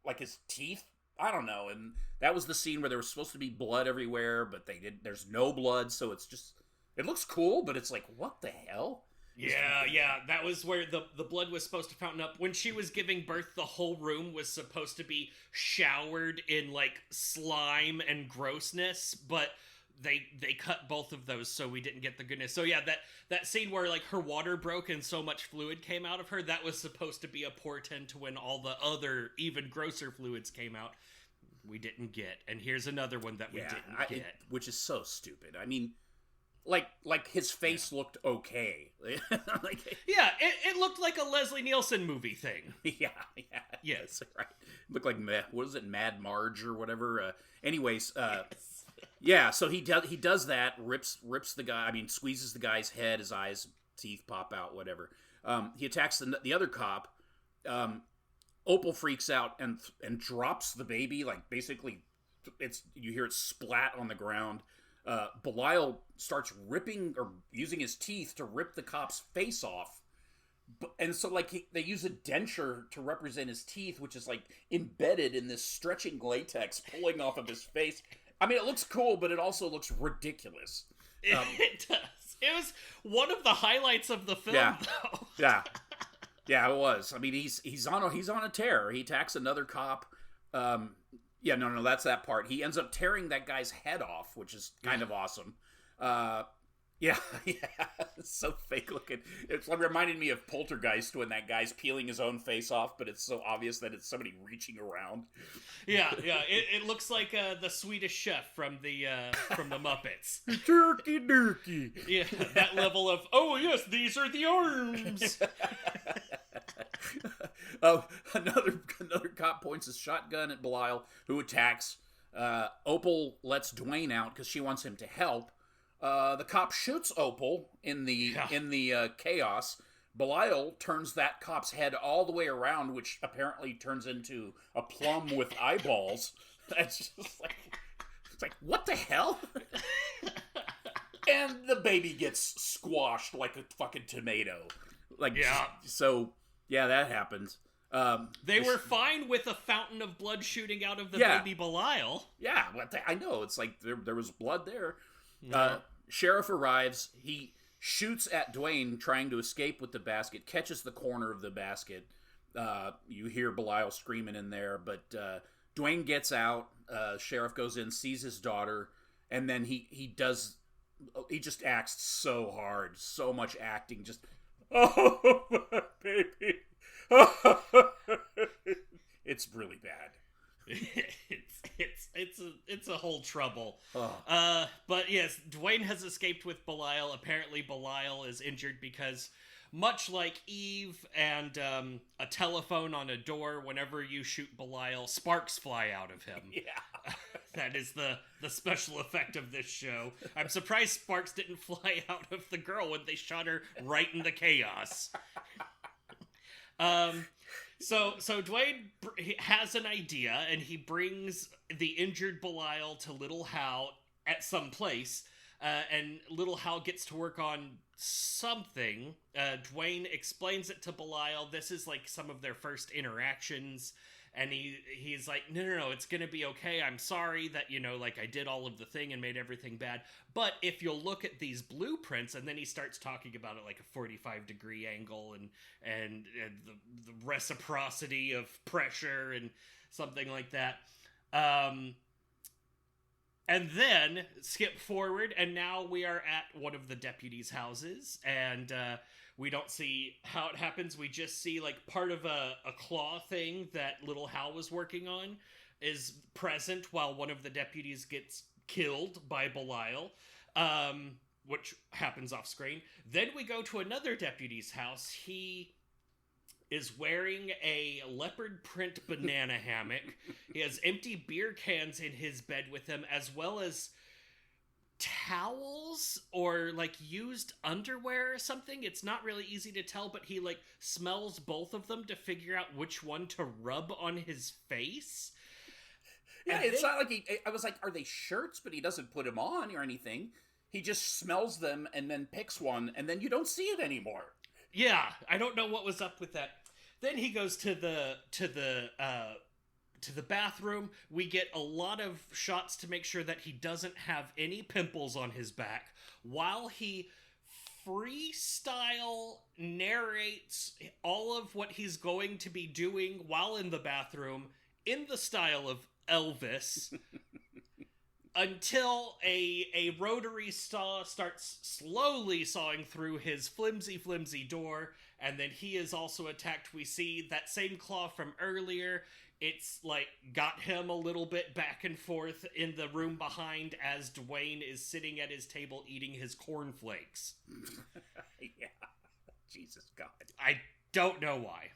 like his teeth. I don't know. And that was the scene where there was supposed to be blood everywhere, but there's no blood, so it looks cool, but it's like, what the hell? Yeah, that was where the blood was supposed to fountain up. When she was giving birth, the whole room was supposed to be showered in, like, slime and grossness, but they cut both of those, so we didn't get the goodness. So yeah, that scene where, like, her water broke and so much fluid came out of her, that was supposed to be a portent to when all the other, even grosser fluids came out. We didn't get. And here's another one that we didn't get. Which is so stupid. I mean, like his face looked okay. Like, Yeah, it looked like a Leslie Nielsen movie thing. yeah, Yes. right. Looked like what is it, Mad Marge or whatever. Anyways, Yes. yeah. So he does that, rips the guy. I mean, squeezes the guy's head. His eyes, teeth pop out. Whatever. He attacks the other cop. Opal freaks out and drops the baby. Like basically, you hear it splat on the ground. Belial starts ripping or using his teeth to rip the cop's face off. And so, like, they use a denture to represent his teeth, which is, like, embedded in this stretching latex pulling off of his face. I mean, it looks cool, but it also looks ridiculous. It does. It was one of the highlights of the film, though. Yeah, it was. I mean, he's on a tear. He attacks another cop. Yeah, no, that's that part. He ends up tearing that guy's head off, which is kind of awesome. Yeah, it's so fake looking. It's reminded me of Poltergeist when that guy's peeling his own face off, but it's so obvious that it's somebody reaching around. Yeah. It looks like the Swedish Chef from the Muppets. Turkey durkey. Yeah, that level of, oh yes, these are the arms. Another cop points his shotgun at Belial, who attacks. Opal lets Duane out because she wants him to help. The cop shoots Opal in the chaos. Belial turns that cop's head all the way around, which apparently turns into a plum with eyeballs. That's just like, it's like, what the hell? And the baby gets squashed like a fucking tomato. Like, yeah. So, yeah, that happens. They were fine with a fountain of blood shooting out of the baby Belial. Yeah, I know. It's like there was blood there. Yeah. Sheriff arrives. He shoots at Duane, trying to escape with the basket, catches the corner of the basket. You hear Belial screaming in there, but Duane gets out. Sheriff goes in, sees his daughter, and then he just acts so hard, so much acting, just, oh, my baby. It's really bad. It's a whole trouble. Oh. But yes, Duane has escaped with Belial. Apparently Belial is injured because, much like Eve and a telephone on a door, whenever you shoot Belial, sparks fly out of him. Yeah. That is the special effect of this show. I'm surprised sparks didn't fly out of the girl when they shot her right in the chaos. So Duane has an idea, and he brings the injured Belial to Little Hal at some place, and Little Hal gets to work on something. Duane explains it to Belial. This is like some of their first interactions, and he's like, no, it's gonna be okay. I'm sorry that, like, I did all of the thing and made everything bad. But if you'll look at these blueprints, and then he starts talking about it like a 45-degree angle and the reciprocity of pressure and something like that. And then skip forward, and now we are at one of the deputies' houses, and we don't see how it happens. We just see, like, part of a claw thing that Little Hal was working on is present while one of the deputies gets killed by Belial, which happens off screen. Then we go to another deputy's house. He is wearing a leopard print banana hammock. He has empty beer cans in his bed with him, as well as towels or like used underwear or something. It's not really easy to tell, but he like smells both of them to figure out which one to rub on his face. Yeah, it's not like I was like, are they shirts? But he doesn't put them on or anything. He just smells them and then picks one, and then you don't see it anymore. Yeah, I don't know what was up with that. Then he goes to the bathroom. We get a lot of shots to make sure that he doesn't have any pimples on his back, while he freestyle narrates all of what he's going to be doing while in the bathroom in the style of Elvis. Until a rotary saw starts slowly sawing through his flimsy door, and then he is also attacked. We see that same claw from earlier it's like got him a little bit back and forth in the room behind as Duane is sitting at his table eating his cornflakes. Yeah. Jesus God. I don't know why.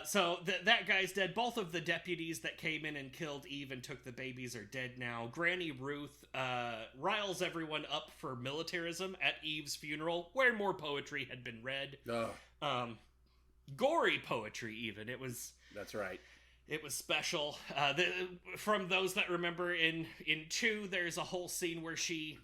So that guy's dead. Both of the deputies that came in and killed Eve and took the babies are dead now. Granny Ruth riles everyone up for militarism at Eve's funeral, where more poetry had been read. Gory poetry, even. That's right. It was special. From those that remember, in 2, there's a whole scene where she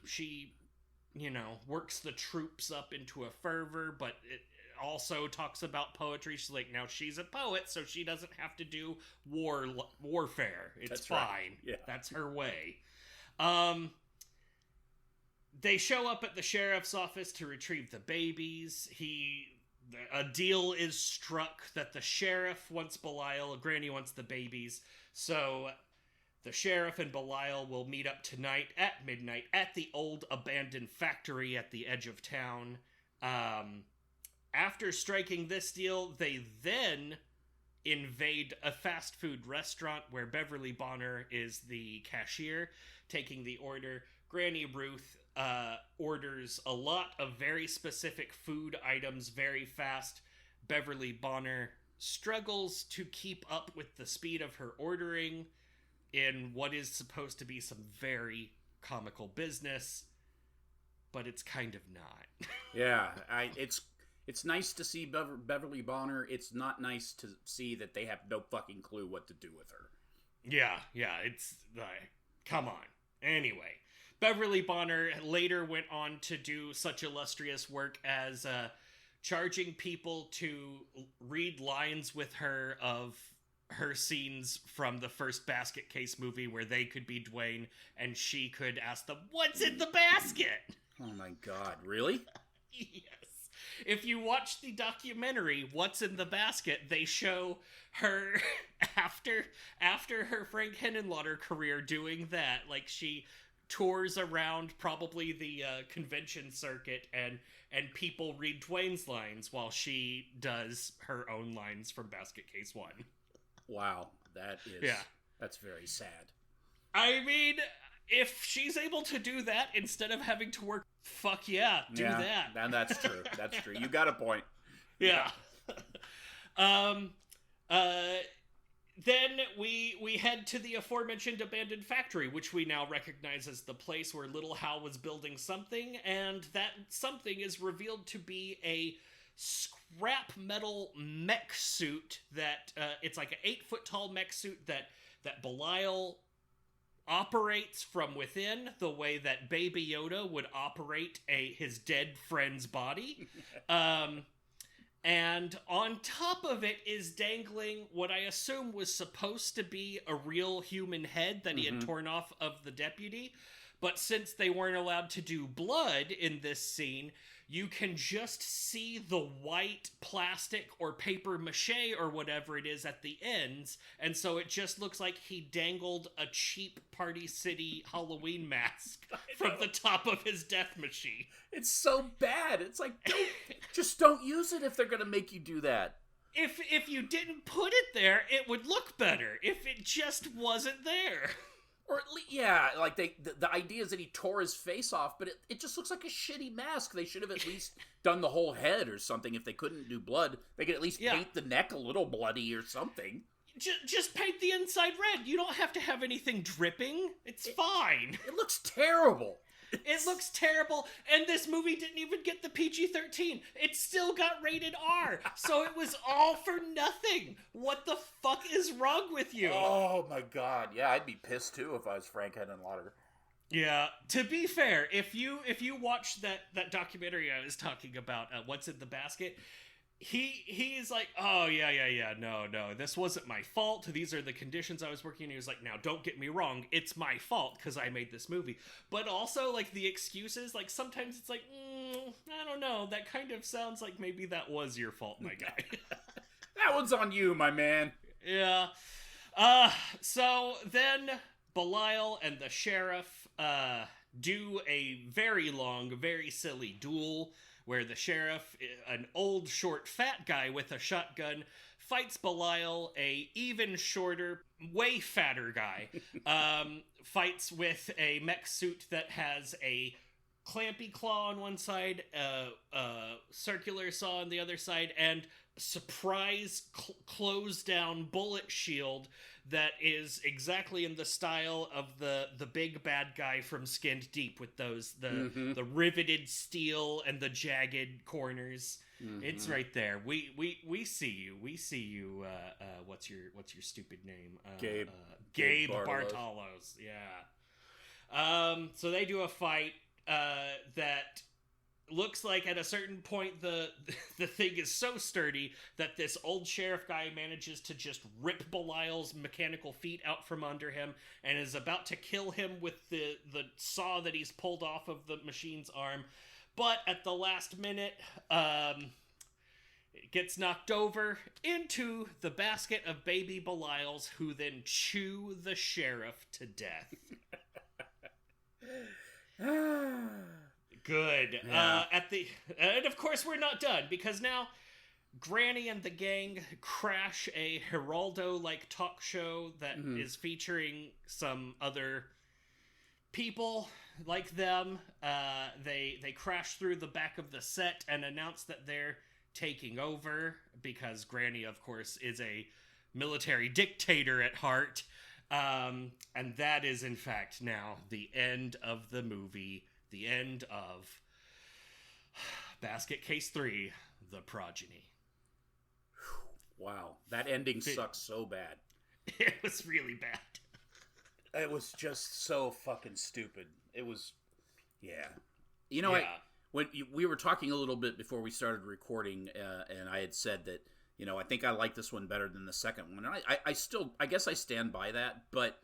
works the troops up into a fervor, but it also talks about poetry. She's like, now she's a poet, so she doesn't have to do warfare. It's That's fine. Right. Yeah. That's her way. They show up at the sheriff's office to retrieve the babies. A deal is struck that the sheriff wants Belial, Granny wants the babies. So the sheriff and Belial will meet up tonight at midnight at the old abandoned factory at the edge of town. After striking this deal, they then invade a fast food restaurant where Beverly Bonner is the cashier, taking the order. Granny Ruth orders a lot of very specific food items very fast. Beverly Bonner struggles to keep up with the speed of her ordering in what is supposed to be some very comical business, but it's kind of not. Yeah, it's nice to see Beverly Bonner. It's not nice to see that they have no fucking clue what to do with her. Yeah, it's like, come on. Anyway, Beverly Bonner later went on to do such illustrious work as charging people to read lines with her of her scenes from the first Basket Case movie where they could be Duane and she could ask them, "What's in the basket?" Oh my God, really? Yes. If you watch the documentary What's in the Basket, they show her after her Frank Henenlotter career doing that. Like, she tours around probably the convention circuit and people read Duane's lines while she does her own lines from Basket Case 1. Wow, that's very sad. I mean, if she's able to do that instead of having to work, fuck yeah, do that. And that's true. That's true. You got a point. Yeah. Then we head to the aforementioned abandoned factory, which we now recognize as the place where Little Hal was building something, and that something is revealed to be a scrap metal mech suit that it's like an 8-foot tall mech suit that Belial operates from within, the way that Baby Yoda would operate his dead friend's body. And on top of it is dangling what I assume was supposed to be a real human head that he had torn off of the deputy. But since they weren't allowed to do blood in this scene, you can just see the white plastic or paper mache or whatever it is at the ends. And so it just looks like he dangled a cheap Party City Halloween mask from the top of his death machine. It's so bad. It's like, just don't use it if they're going to make you do that. If you didn't put it there, it would look better. If it just wasn't there. Or at least, yeah, like the idea is that he tore his face off, but it just looks like a shitty mask. They should have at least done the whole head or something. If they couldn't do blood, they could at least paint the neck a little bloody or something. Just paint the inside red. You don't have to have anything dripping. It's fine. It looks terrible. It looks terrible, and this movie didn't even get the PG-13. It still got rated R, so it was all for nothing. What the fuck is wrong with you? Oh my God, yeah, I'd be pissed too if I was Frank Henenlotter. Yeah, to be fair, if you watch that documentary I was talking about, What's in the Basket, he's like, oh yeah, no, this wasn't my fault. These are the conditions I was working in. He was like, now don't get me wrong, it's my fault because I made this movie. But also, like, the excuses, like, sometimes it's like, I don't know, that kind of sounds like maybe that was your fault, my guy. That one's on you, my man. Yeah. So then Belial and the sheriff do a very long, very silly duel where the sheriff, an old, short, fat guy with a shotgun, fights Belial, a even shorter, way fatter guy. Fights with a mech suit that has a clampy claw on one side, a circular saw on the other side, and surprise closed down bullet shield that is exactly in the style of the big bad guy from Skinned Deep, with those the riveted steel and the jagged corners. It's right there. We see you. We see you. What's your stupid name? Gabe Bartalos. Yeah. So they do a fight that looks like at a certain point the thing is so sturdy that this old sheriff guy manages to just rip Belial's mechanical feet out from under him and is about to kill him with the saw that he's pulled off of the machine's arm. But at the last minute, it gets knocked over into the basket of baby Belials, who then chew the sheriff to death. Good. Yeah. And of course we're not done, because now Granny and the gang crash a Geraldo-like talk show that is featuring some other people like them. They crash through the back of the set and announce that they're taking over, because Granny, of course, is a military dictator at heart. And that is, in fact, now the end of the movie. The end of Basket Case 3, The Progeny. Wow. That ending sucks so bad. It was really bad. It was just so fucking stupid. It was, yeah. You know, yeah. We were talking a little bit before we started recording, and I had said that, you know, I think I like this one better than the second one. And I guess I stand by that, but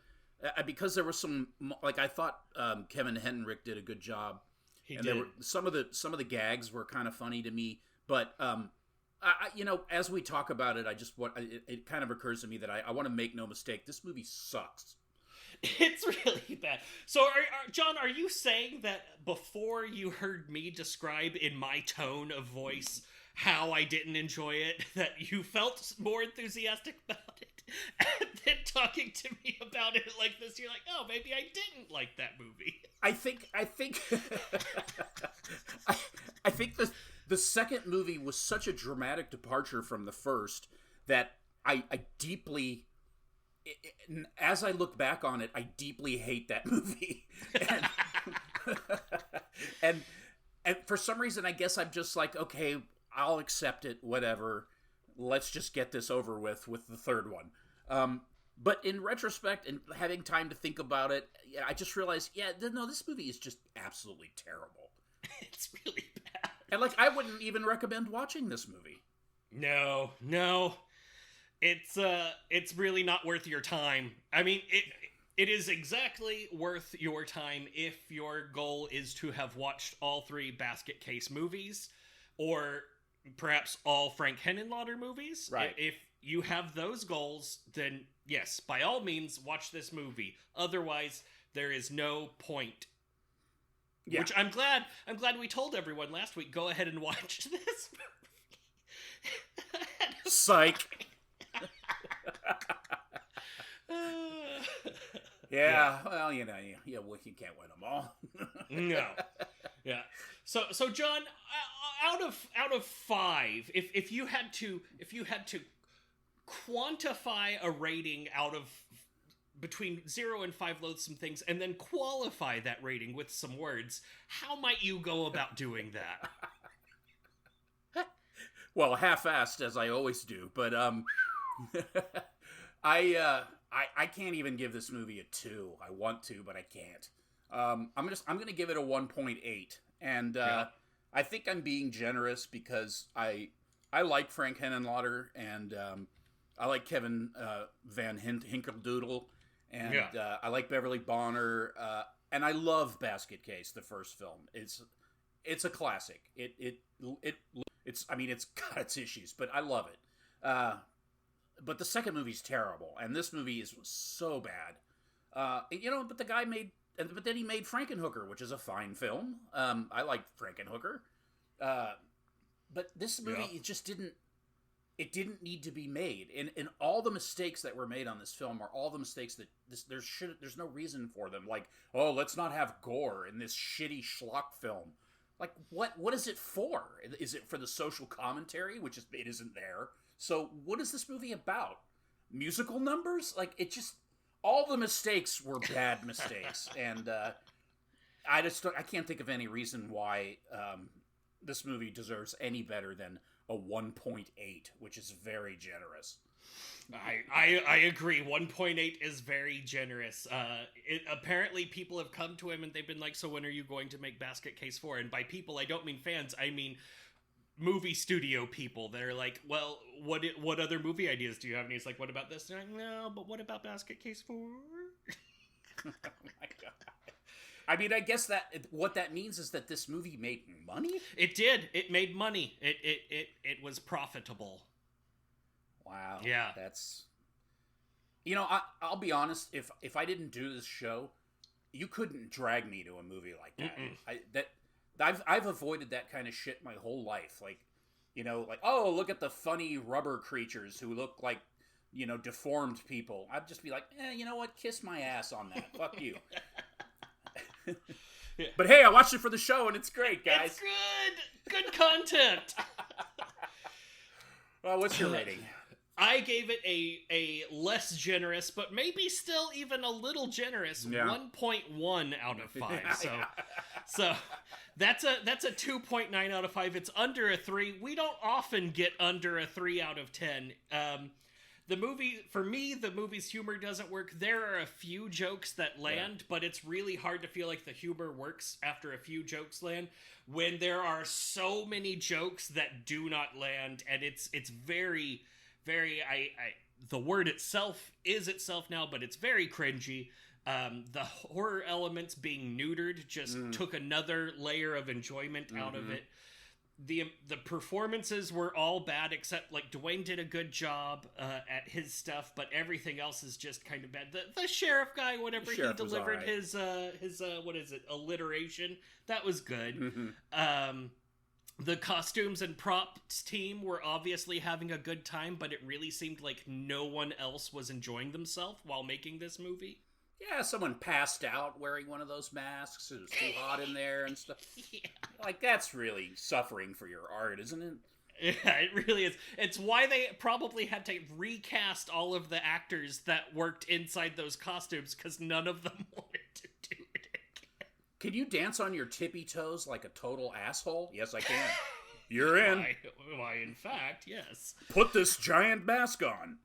because there was some, like, I thought Kevin Henrik did a good job. He and did. There were, some of the gags were kind of funny to me, but you know, as we talk about it, it kind of occurs to me that I want to make no mistake, this movie sucks. It's really bad. So, John, are you saying that before you heard me describe in my tone of voice how I didn't enjoy it, that you felt more enthusiastic about it? And then talking to me about it like this, you're like, oh, maybe I didn't like that movie. I think I think the second movie was such a dramatic departure from the first that I deeply, as I look back on it, I deeply hate that movie. And for some reason, I guess I'm just like, okay, I'll accept it, whatever. Let's just get this over with the third one. But in retrospect and having time to think about it, I just realized, no, this movie is just absolutely terrible. It's really bad. And, like, I wouldn't even recommend watching this movie. No. It's really not worth your time. I mean, it is exactly worth your time if your goal is to have watched all 3 Basket Case movies, or perhaps all Frank Henenlotter movies. Right. If you have those goals, then yes, by all means, watch this movie. Otherwise, there is no point. Yeah. Which I'm glad we told everyone last week, go ahead and watch this movie. Psych. Yeah, well, you know, well, you can't win them all. No. Yeah. So John, out of 5, if you had to quantify a rating out of between 0 and 5 Loathsome Things, and then qualify that rating with some words, how might you go about doing that? Well, half-assed, as I always do, but I can't even give this movie a 2. I want to, but I can't. I'm gonna give it a 1.8, and I think I'm being generous because I like Frank Henenlotter, and I like Kevin Van Hinkeldoodle, and I like Beverly Bonner, and I love Basket Case, the first film. It's a classic. It's I mean, it's got its issues, but I love it. But the second movie's terrible, and this movie is so bad. You know, but the guy but then he made Frankenhooker, which is a fine film. I like Frankenhooker. But this movie, it just didn't. it didn't need to be made. And all the mistakes that were made on this film are all the mistakes that there's no reason for them. Like, oh, let's not have gore in this shitty schlock film. Like, what is it for? Is it for the social commentary, which it isn't there? So what is this movie about? Musical numbers? Like, it just, all the mistakes were bad mistakes. And I can't think of any reason why this movie deserves any better than a 1.8, which is very generous. I agree. 1.8 is very generous. Apparently people have come to him and they've been like, so when are you going to make Basket Case 4? And by people, I don't mean fans. I mean movie studio people that are like, well, what other movie ideas do you have? And he's like, what about this? And they're like, no, but what about Basket Case 4? Oh my God. I mean, I guess what that means is that this movie made money? It did. It made money. It was profitable. Wow. Yeah. That's... You know, I'll be honest, if I didn't do this show, you couldn't drag me to a movie like that. I've avoided that kind of shit my whole life. Like, you know, like, oh, look at the funny rubber creatures who look like, you know, deformed people. I'd just be like, you know what? Kiss my ass on that. Fuck you. Yeah. But hey, I watched it for the show and it's great, guys. It's good content. Well, what's your rating? I gave it a less generous, but maybe still even a little generous, 1.1 out of 5. So that's a 2.9 out of 5. It's under a 3. We don't often get under a 3 out of 10. The movie, for me, the movie's humor doesn't work. There are a few jokes that land, but it's really hard to feel like the humor works after a few jokes land when there are so many jokes that do not land, and it's very, very, the word itself is itself now, but it's very cringy. The horror elements being neutered just took another layer of enjoyment out of it. The performances were all bad, except like Duane did a good job at his stuff, but everything else is just kind of bad. The sheriff guy, whenever he delivered his what is it, alliteration, that was good. The costumes and props team were obviously having a good time, but it really seemed like no one else was enjoying themselves while making this movie. Yeah, someone passed out wearing one of those masks. It was too hot in there and stuff. Yeah. Like, that's really suffering for your art, isn't it? Yeah, it really is. It's why they probably had to recast all of the actors that worked inside those costumes, because none of them wanted to do it again. Can you dance on your tippy toes like a total asshole? Yes, I can. You're in. Why, in fact, yes. Put this giant mask on.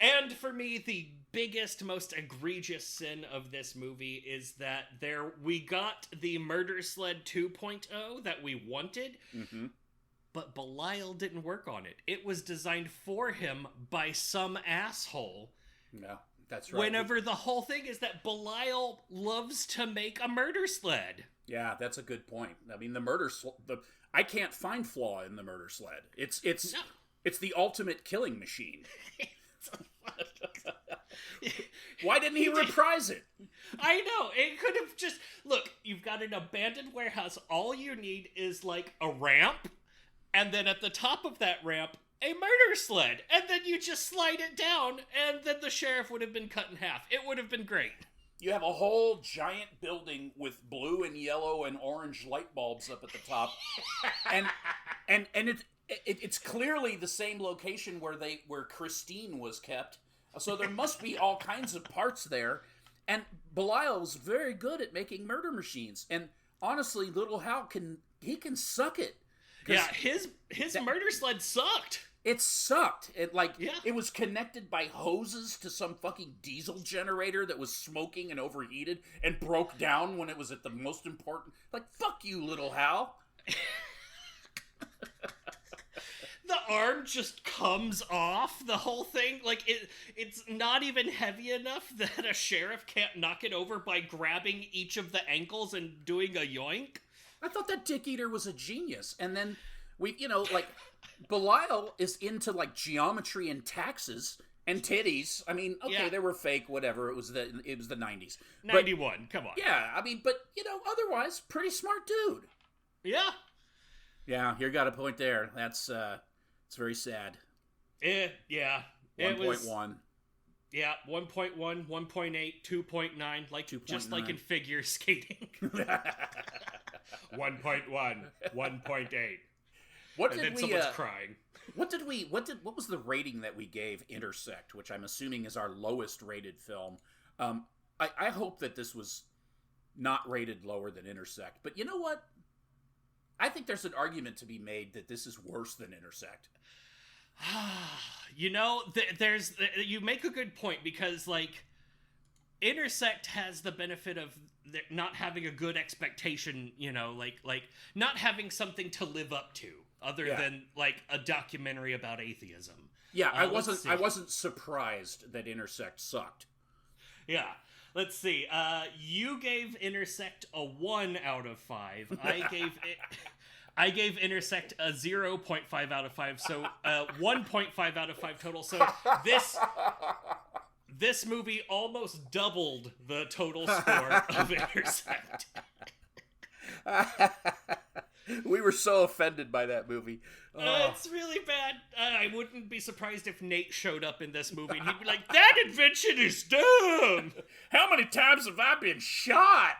And for me, the biggest, most egregious sin of this movie is that we got the Murder Sled 2.0 that we wanted, but Belial didn't work on it. It was designed for him by some asshole. No, that's right. Whenever the whole thing is that Belial loves to make a murder sled. Yeah, that's a good point. I mean, I can't find flaw in the Murder Sled. It's the ultimate killing machine. Why didn't he reprise it? I know. It could have just... Look, you've got an abandoned warehouse. All you need is, like, a ramp, and then at the top of that ramp, a murder sled. And then you just slide it down, and then the sheriff would have been cut in half. It would have been great. You have a whole giant building with blue and yellow and orange light bulbs up at the top. and it's clearly the same location where Christine was kept. So there must be all kinds of parts there. And Belial was very good at making murder machines. And honestly, little Hal can suck it. Yeah, his murder sled sucked. It sucked. It was connected by hoses to some fucking diesel generator that was smoking and overheated and broke down when it was at the most important. Like, fuck you, little Hal. The arm just comes off, the whole thing. Like, it's not even heavy enough that a sheriff can't knock it over by grabbing each of the ankles and doing a yoink. I thought that Dick Eater was a genius. And then, Belial is into, like, geometry and taxes and titties. I mean, okay, they were fake, whatever. It was the 90s. 91, come on. Yeah, I mean, but, otherwise, pretty smart dude. Yeah. Yeah, you got a point there. That's It's very sad. Yeah. 1.1. Yeah, 1.1, 1.8, 2.9, like 2.9. Just like in figure skating. 1.1, 1.8. And then someone's crying. What was the rating that we gave Intersect, which I'm assuming is our lowest rated film? I hope that this was not rated lower than Intersect, but you know what? I think there's an argument to be made that this is worse than Intersect. You know, you make a good point, because like Intersect has the benefit of not having a good expectation, you know, like not having something to live up to other than like a documentary about atheism. Yeah, I wasn't surprised that Intersect sucked. Yeah. Let's see. You gave Intersect a 1 out of 5. I gave Intersect a 0.5 out of 5, so 1.5 out of 5 total. So this movie almost doubled the total score of Intersect. We were so offended by that movie. It's really bad. I wouldn't be surprised if Nate showed up in this movie and he'd be like, "That invention is dumb! How many times have I been shot?"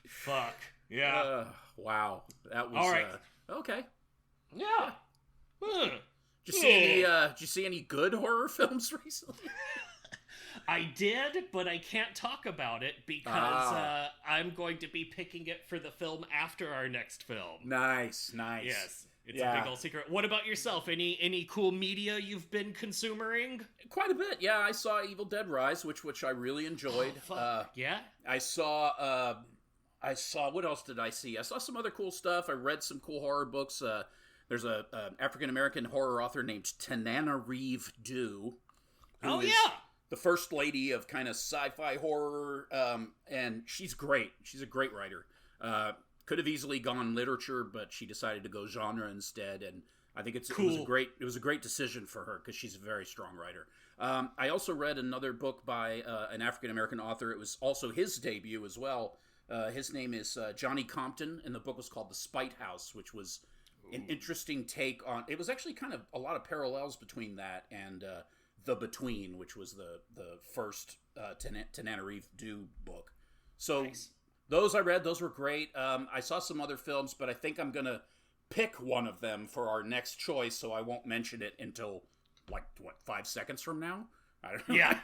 Fuck. Yeah. Wow. That was... All right. Okay. Yeah. Did you see any good horror films recently? I did, but I can't talk about it because I'm going to be picking it for the film after our next film. Nice. Yes, it's a big old secret. What about yourself? Any cool media you've been consuming? Quite a bit. Yeah, I saw Evil Dead Rise, which I really enjoyed. Oh, fuck. Yeah? I saw what else did I see? I saw some other cool stuff. I read some cool horror books. There's a African-American horror author named Henenlotter. Oh, yeah! The first lady of kind of sci-fi horror, and she's great. She's a great writer. Could have easily gone literature, but she decided to go genre instead, and I think cool. it was a great decision for her because she's a very strong writer. I also read another book by an African-American author. It was also his debut as well. His name is Johnny Compton, and the book was called The Spite House, which was an interesting take on... It was actually kind of a lot of parallels between that and... The Between, which was the first Henenlotter book. So nice. Those I read, those were great. I saw some other films, but I think I'm going to pick one of them for our next choice, so I won't mention it until, 5 seconds from now? I don't know. Yeah.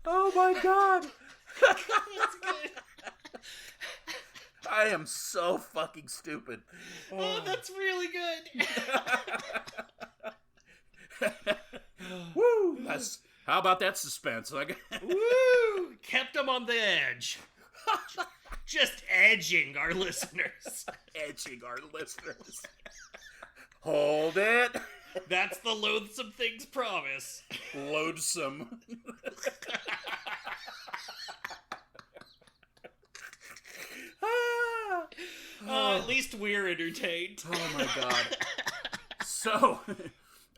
Oh my God. That's good. I am so fucking stupid. Oh, that's really good. Woo! How about that suspense? Woo! Kept them on the edge. Just edging our listeners. Hold it. That's the Loathsome Things promise. Loathsome. At least we're entertained. Oh my God. So,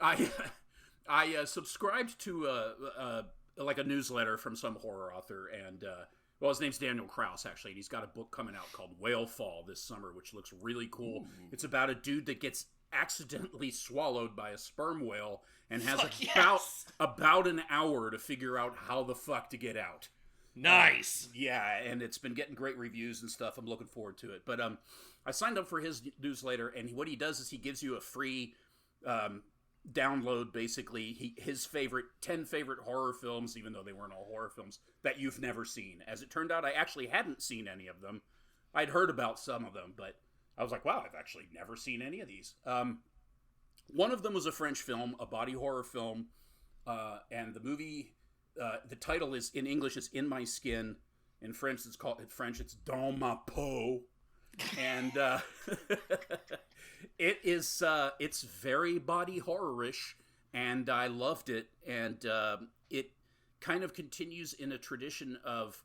I subscribed to a newsletter from some horror author, and his name's Daniel Krauss, actually, and he's got a book coming out called Whale Fall this summer, which looks really cool. Ooh. It's about a dude that gets accidentally swallowed by a sperm whale and has about an hour to figure out how the fuck to get out. Nice. Yeah, and it's been getting great reviews and stuff. I'm looking forward to it. But I signed up for his newsletter, and what he does is he gives you a free download, basically, his 10 favorite horror films, even though they weren't all horror films, that you've never seen. As it turned out, I actually hadn't seen any of them. I'd heard about some of them, but I was like, wow, I've actually never seen any of these. One of them was a French film, a body horror film, and the movie... the title is, in English, is In My Skin. In French, it's Dans Ma Peau. And it's very body horror-ish, and I loved it. And it kind of continues in a tradition of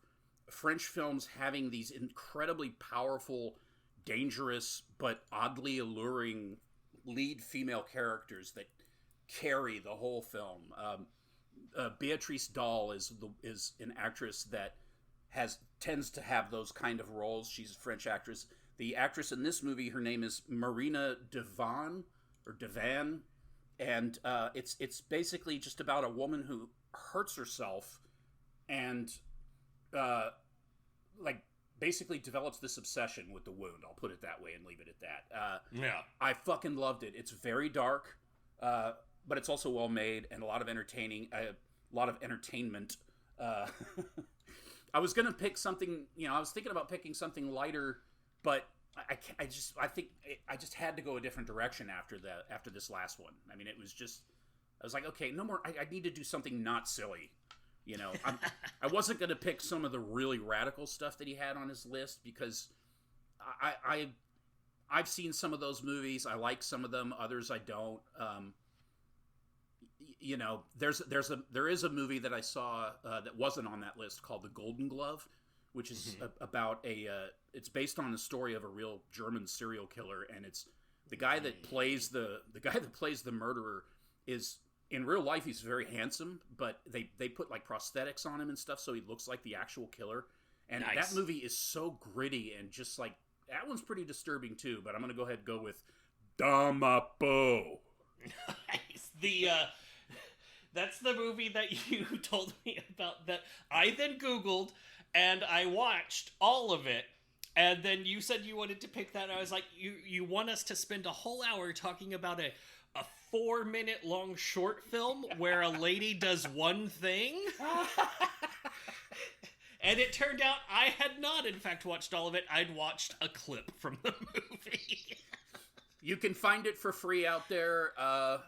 French films having these incredibly powerful, dangerous, but oddly alluring lead female characters that carry the whole film. Beatrice Dahl is an actress that tends to have those kind of roles. She's a French actress. The actress in this movie, her name is Marina Devan, and it's basically just about a woman who hurts herself and basically develops this obsession with the wound. I'll put it that way and leave it at that. I fucking loved it. It's very dark, but it's also well made and a lot of entertainment. I was gonna pick something. I was thinking about picking something lighter, but I think I just had to go a different direction after this last one. I mean, it was just, I was like, okay, no more. I need to do something not silly. I wasn't going to pick some of the really radical stuff that he had on his list because I've seen some of those movies. I like some of them. Others I don't. There is a movie that I saw that wasn't on that list called The Golden Glove, which is about it's based on the story of a real German serial killer, and it's the guy that plays the murderer is, in real life, he's very handsome, but they put like prosthetics on him and stuff so he looks like the actual killer. And Nice. That movie is so gritty and just like, that one's pretty disturbing too, but I'm going to go ahead and go with Damapo. Nice. That's the movie that you told me about that I then Googled and I watched all of it. And then you said you wanted to pick that. And I was like, you want us to spend a whole hour talking about a 4-minute long short film where a lady does one thing? And it turned out I had not, in fact, watched all of it. I'd watched a clip from the movie. You can find it for free out there.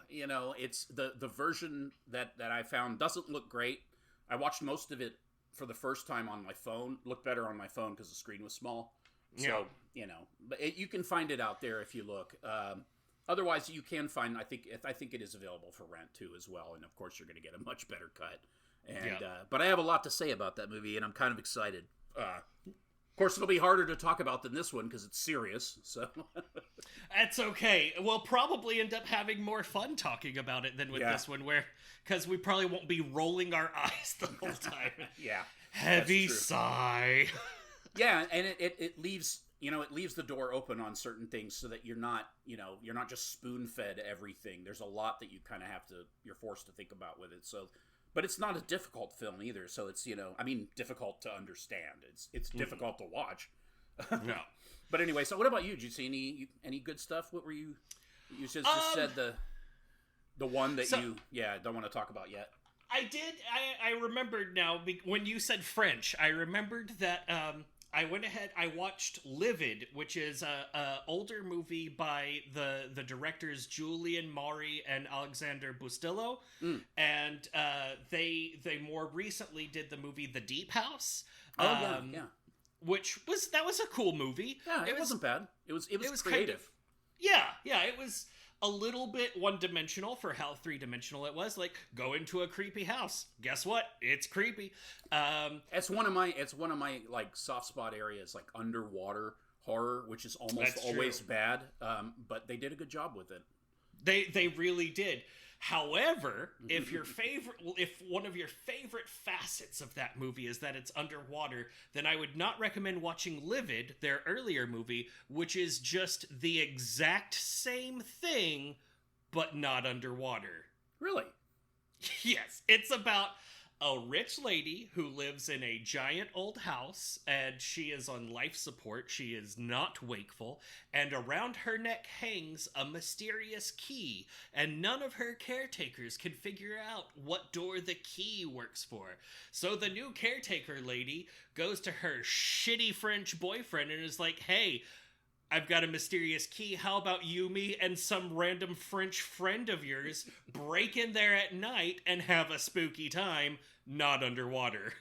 It's the version that I found doesn't look great. I watched most of it for the first time on my phone. Looked better on my phone because the screen was small. So, but you can find it out there if you look. Otherwise, you can find. I think it is available for rent too as well. And of course, you're going to get a much better cut. And but I have a lot to say about that movie, and I'm kind of excited. Of course, it'll be harder to talk about than this one because it's serious. So that's okay. We'll probably end up having more fun talking about it than with this one, because we probably won't be rolling our eyes the whole time. Heavy sigh. Yeah, and it leaves the door open on certain things so that you're not just spoon fed everything. There's a lot that you kind of you're forced to think about with it. So. But it's not a difficult film either, so it's, difficult to understand. It's difficult to watch. No. But anyway, so what about you? Did you see any good stuff? What were you just said the one that don't want to talk about yet. I did. I remembered now, when you said French, I remembered that I went ahead, I watched Livid, which is a older movie by the directors Julian Maury and Alexander Bustillo, and they more recently did the movie The Deep House. Which was a cool movie. Yeah, it wasn't bad. It was creative. It was a little bit one-dimensional for how three-dimensional it was. Like, go into a creepy house. Guess what? It's creepy. It's one of my like soft spot areas, like underwater horror, which is almost always bad. But they did a good job with it. They really did. However, if one of your favorite facets of that movie is that it's underwater, then I would not recommend watching Livid, their earlier movie, which is just the exact same thing, but not underwater. Really? Yes. It's about a rich lady who lives in a giant old house, and she is on life support. She is not wakeful, and around her neck hangs a mysterious key, and none of her caretakers can figure out what door the key works for. So the new caretaker lady goes to her shitty French boyfriend and is like, hey, I've got a mysterious key. How about you, me, and some random French friend of yours break in there at night and have a spooky time, not underwater?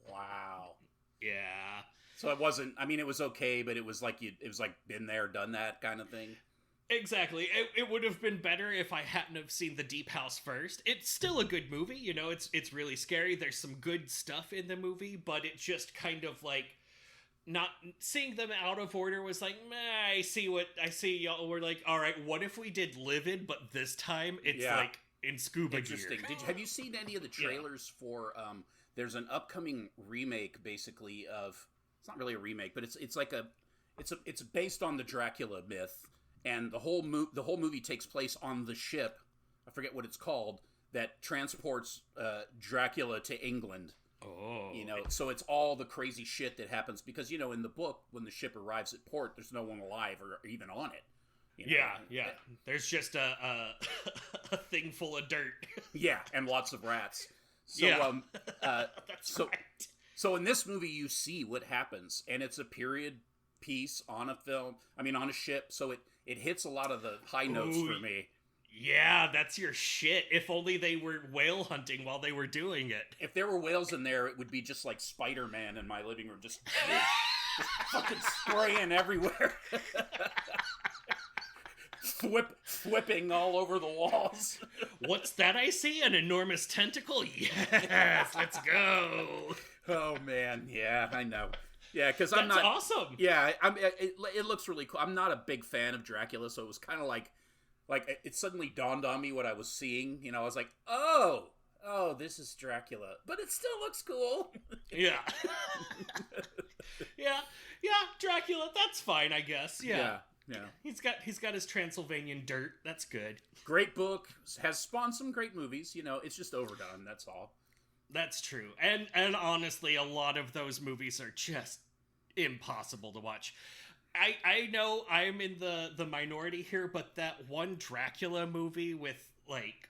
Wow. Yeah. So it wasn't, it was okay, but it was like been there, done that kind of thing. Exactly. It would have been better if I hadn't have seen The Deep House first. It's still a good movie, it's really scary. There's some good stuff in the movie, but it just kind of like, not seeing them out of order was like, meh, I see y'all were like, all right, what if we did Livid, but this time it's like in scuba Interesting. gear. Have you seen any of the trailers for? There's an upcoming remake, basically of. It's not really a remake, but it's based on the Dracula myth, and the whole movie takes place on the ship. I forget what it's called, that transports Dracula to England. Oh. So it's all the crazy shit that happens because, in the book, when the ship arrives at port, there's no one alive or even on it. Yeah. There's just a thing full of dirt. Yeah, and lots of rats. So, That's right. So in this movie, you see what happens, and it's a period piece on a ship, so it hits a lot of the high notes for me. Yeah, that's your shit. If only they were whale hunting while they were doing it. If there were whales in there, it would be just like Spider-Man in my living room, just fucking spraying everywhere. Flipping all over the walls. What's that I see? An enormous tentacle? Yes, let's go. Oh, man. Yeah, I know. Yeah, because I'm not... That's awesome. Yeah, it looks really cool. I'm not a big fan of Dracula, so it was kind of like it suddenly dawned on me what I was seeing. I was like, oh, this is Dracula, but it still looks cool. Yeah. yeah, Dracula, that's fine, I guess. Yeah. He's got his Transylvanian dirt. That's good. Great book. Has spawned some great movies. It's just overdone. That's all. That's true. And honestly, a lot of those movies are just impossible to watch. I know I'm in the minority here, but that one Dracula movie with like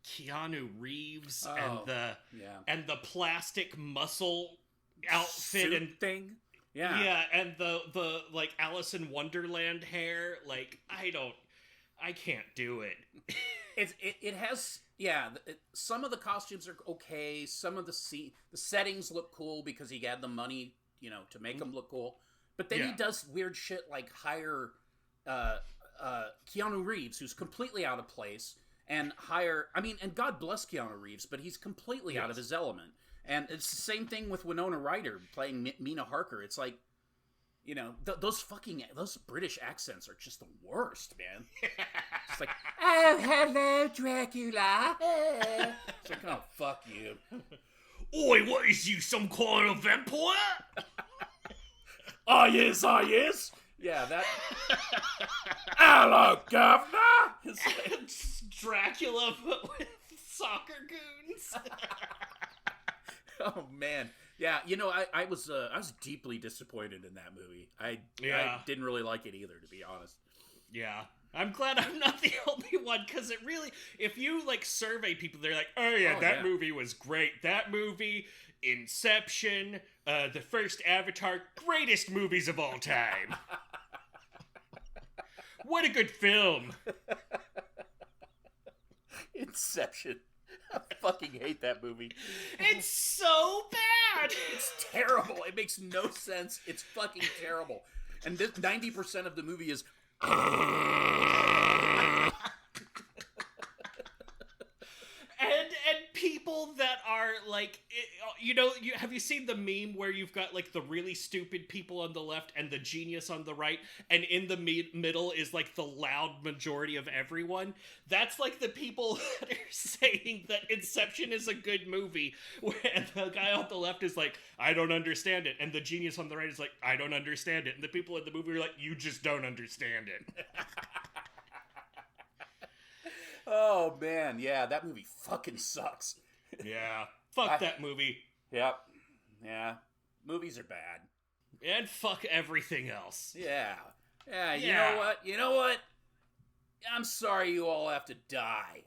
Keanu Reeves and the plastic muscle outfit suit and thing. Yeah, and the like Alice in Wonderland hair, like I can't do it. It has some of the costumes are okay, some of the settings look cool because he had the money, to make them look cool. But then he does weird shit like hire Keanu Reeves, who's completely out of place, and and God bless Keanu Reeves, but he's completely out of his element. And it's the same thing with Winona Ryder playing Mina Harker. It's like, those British accents are just the worst, man. It's like, oh, hello, Dracula. It's like, oh, fuck you. Oi, what is you, some kind of vampire? Oh, yes. Yeah, that... Hello, governor! It's like Dracula, but with soccer goons. Oh, man. Yeah, I was deeply disappointed in that movie. I didn't really like it either, to be honest. Yeah. I'm glad I'm not the only one, because it really, if you, survey people, they're like, oh, yeah, that movie was great. That movie, Inception, the first Avatar, greatest movies of all time. What a good film. Inception. I fucking hate that movie. It's so bad. It's terrible. It makes no sense. It's fucking terrible. And 90% of the movie is... and people that are have you seen the meme where you've got the really stupid people on the left and the genius on the right, and in the middle is the loud majority of everyone? That's the people that are saying that Inception is a good movie, and the guy on the left is like, I don't understand it, and the genius on the right is like, I don't understand it, and the people in the movie are like, you just don't understand it. Oh, man. Yeah, that movie fucking sucks. Yeah. Fuck that movie. Yep. Yeah. Movies are bad. And fuck everything else. Yeah. Yeah, you know what? I'm sorry you all have to die.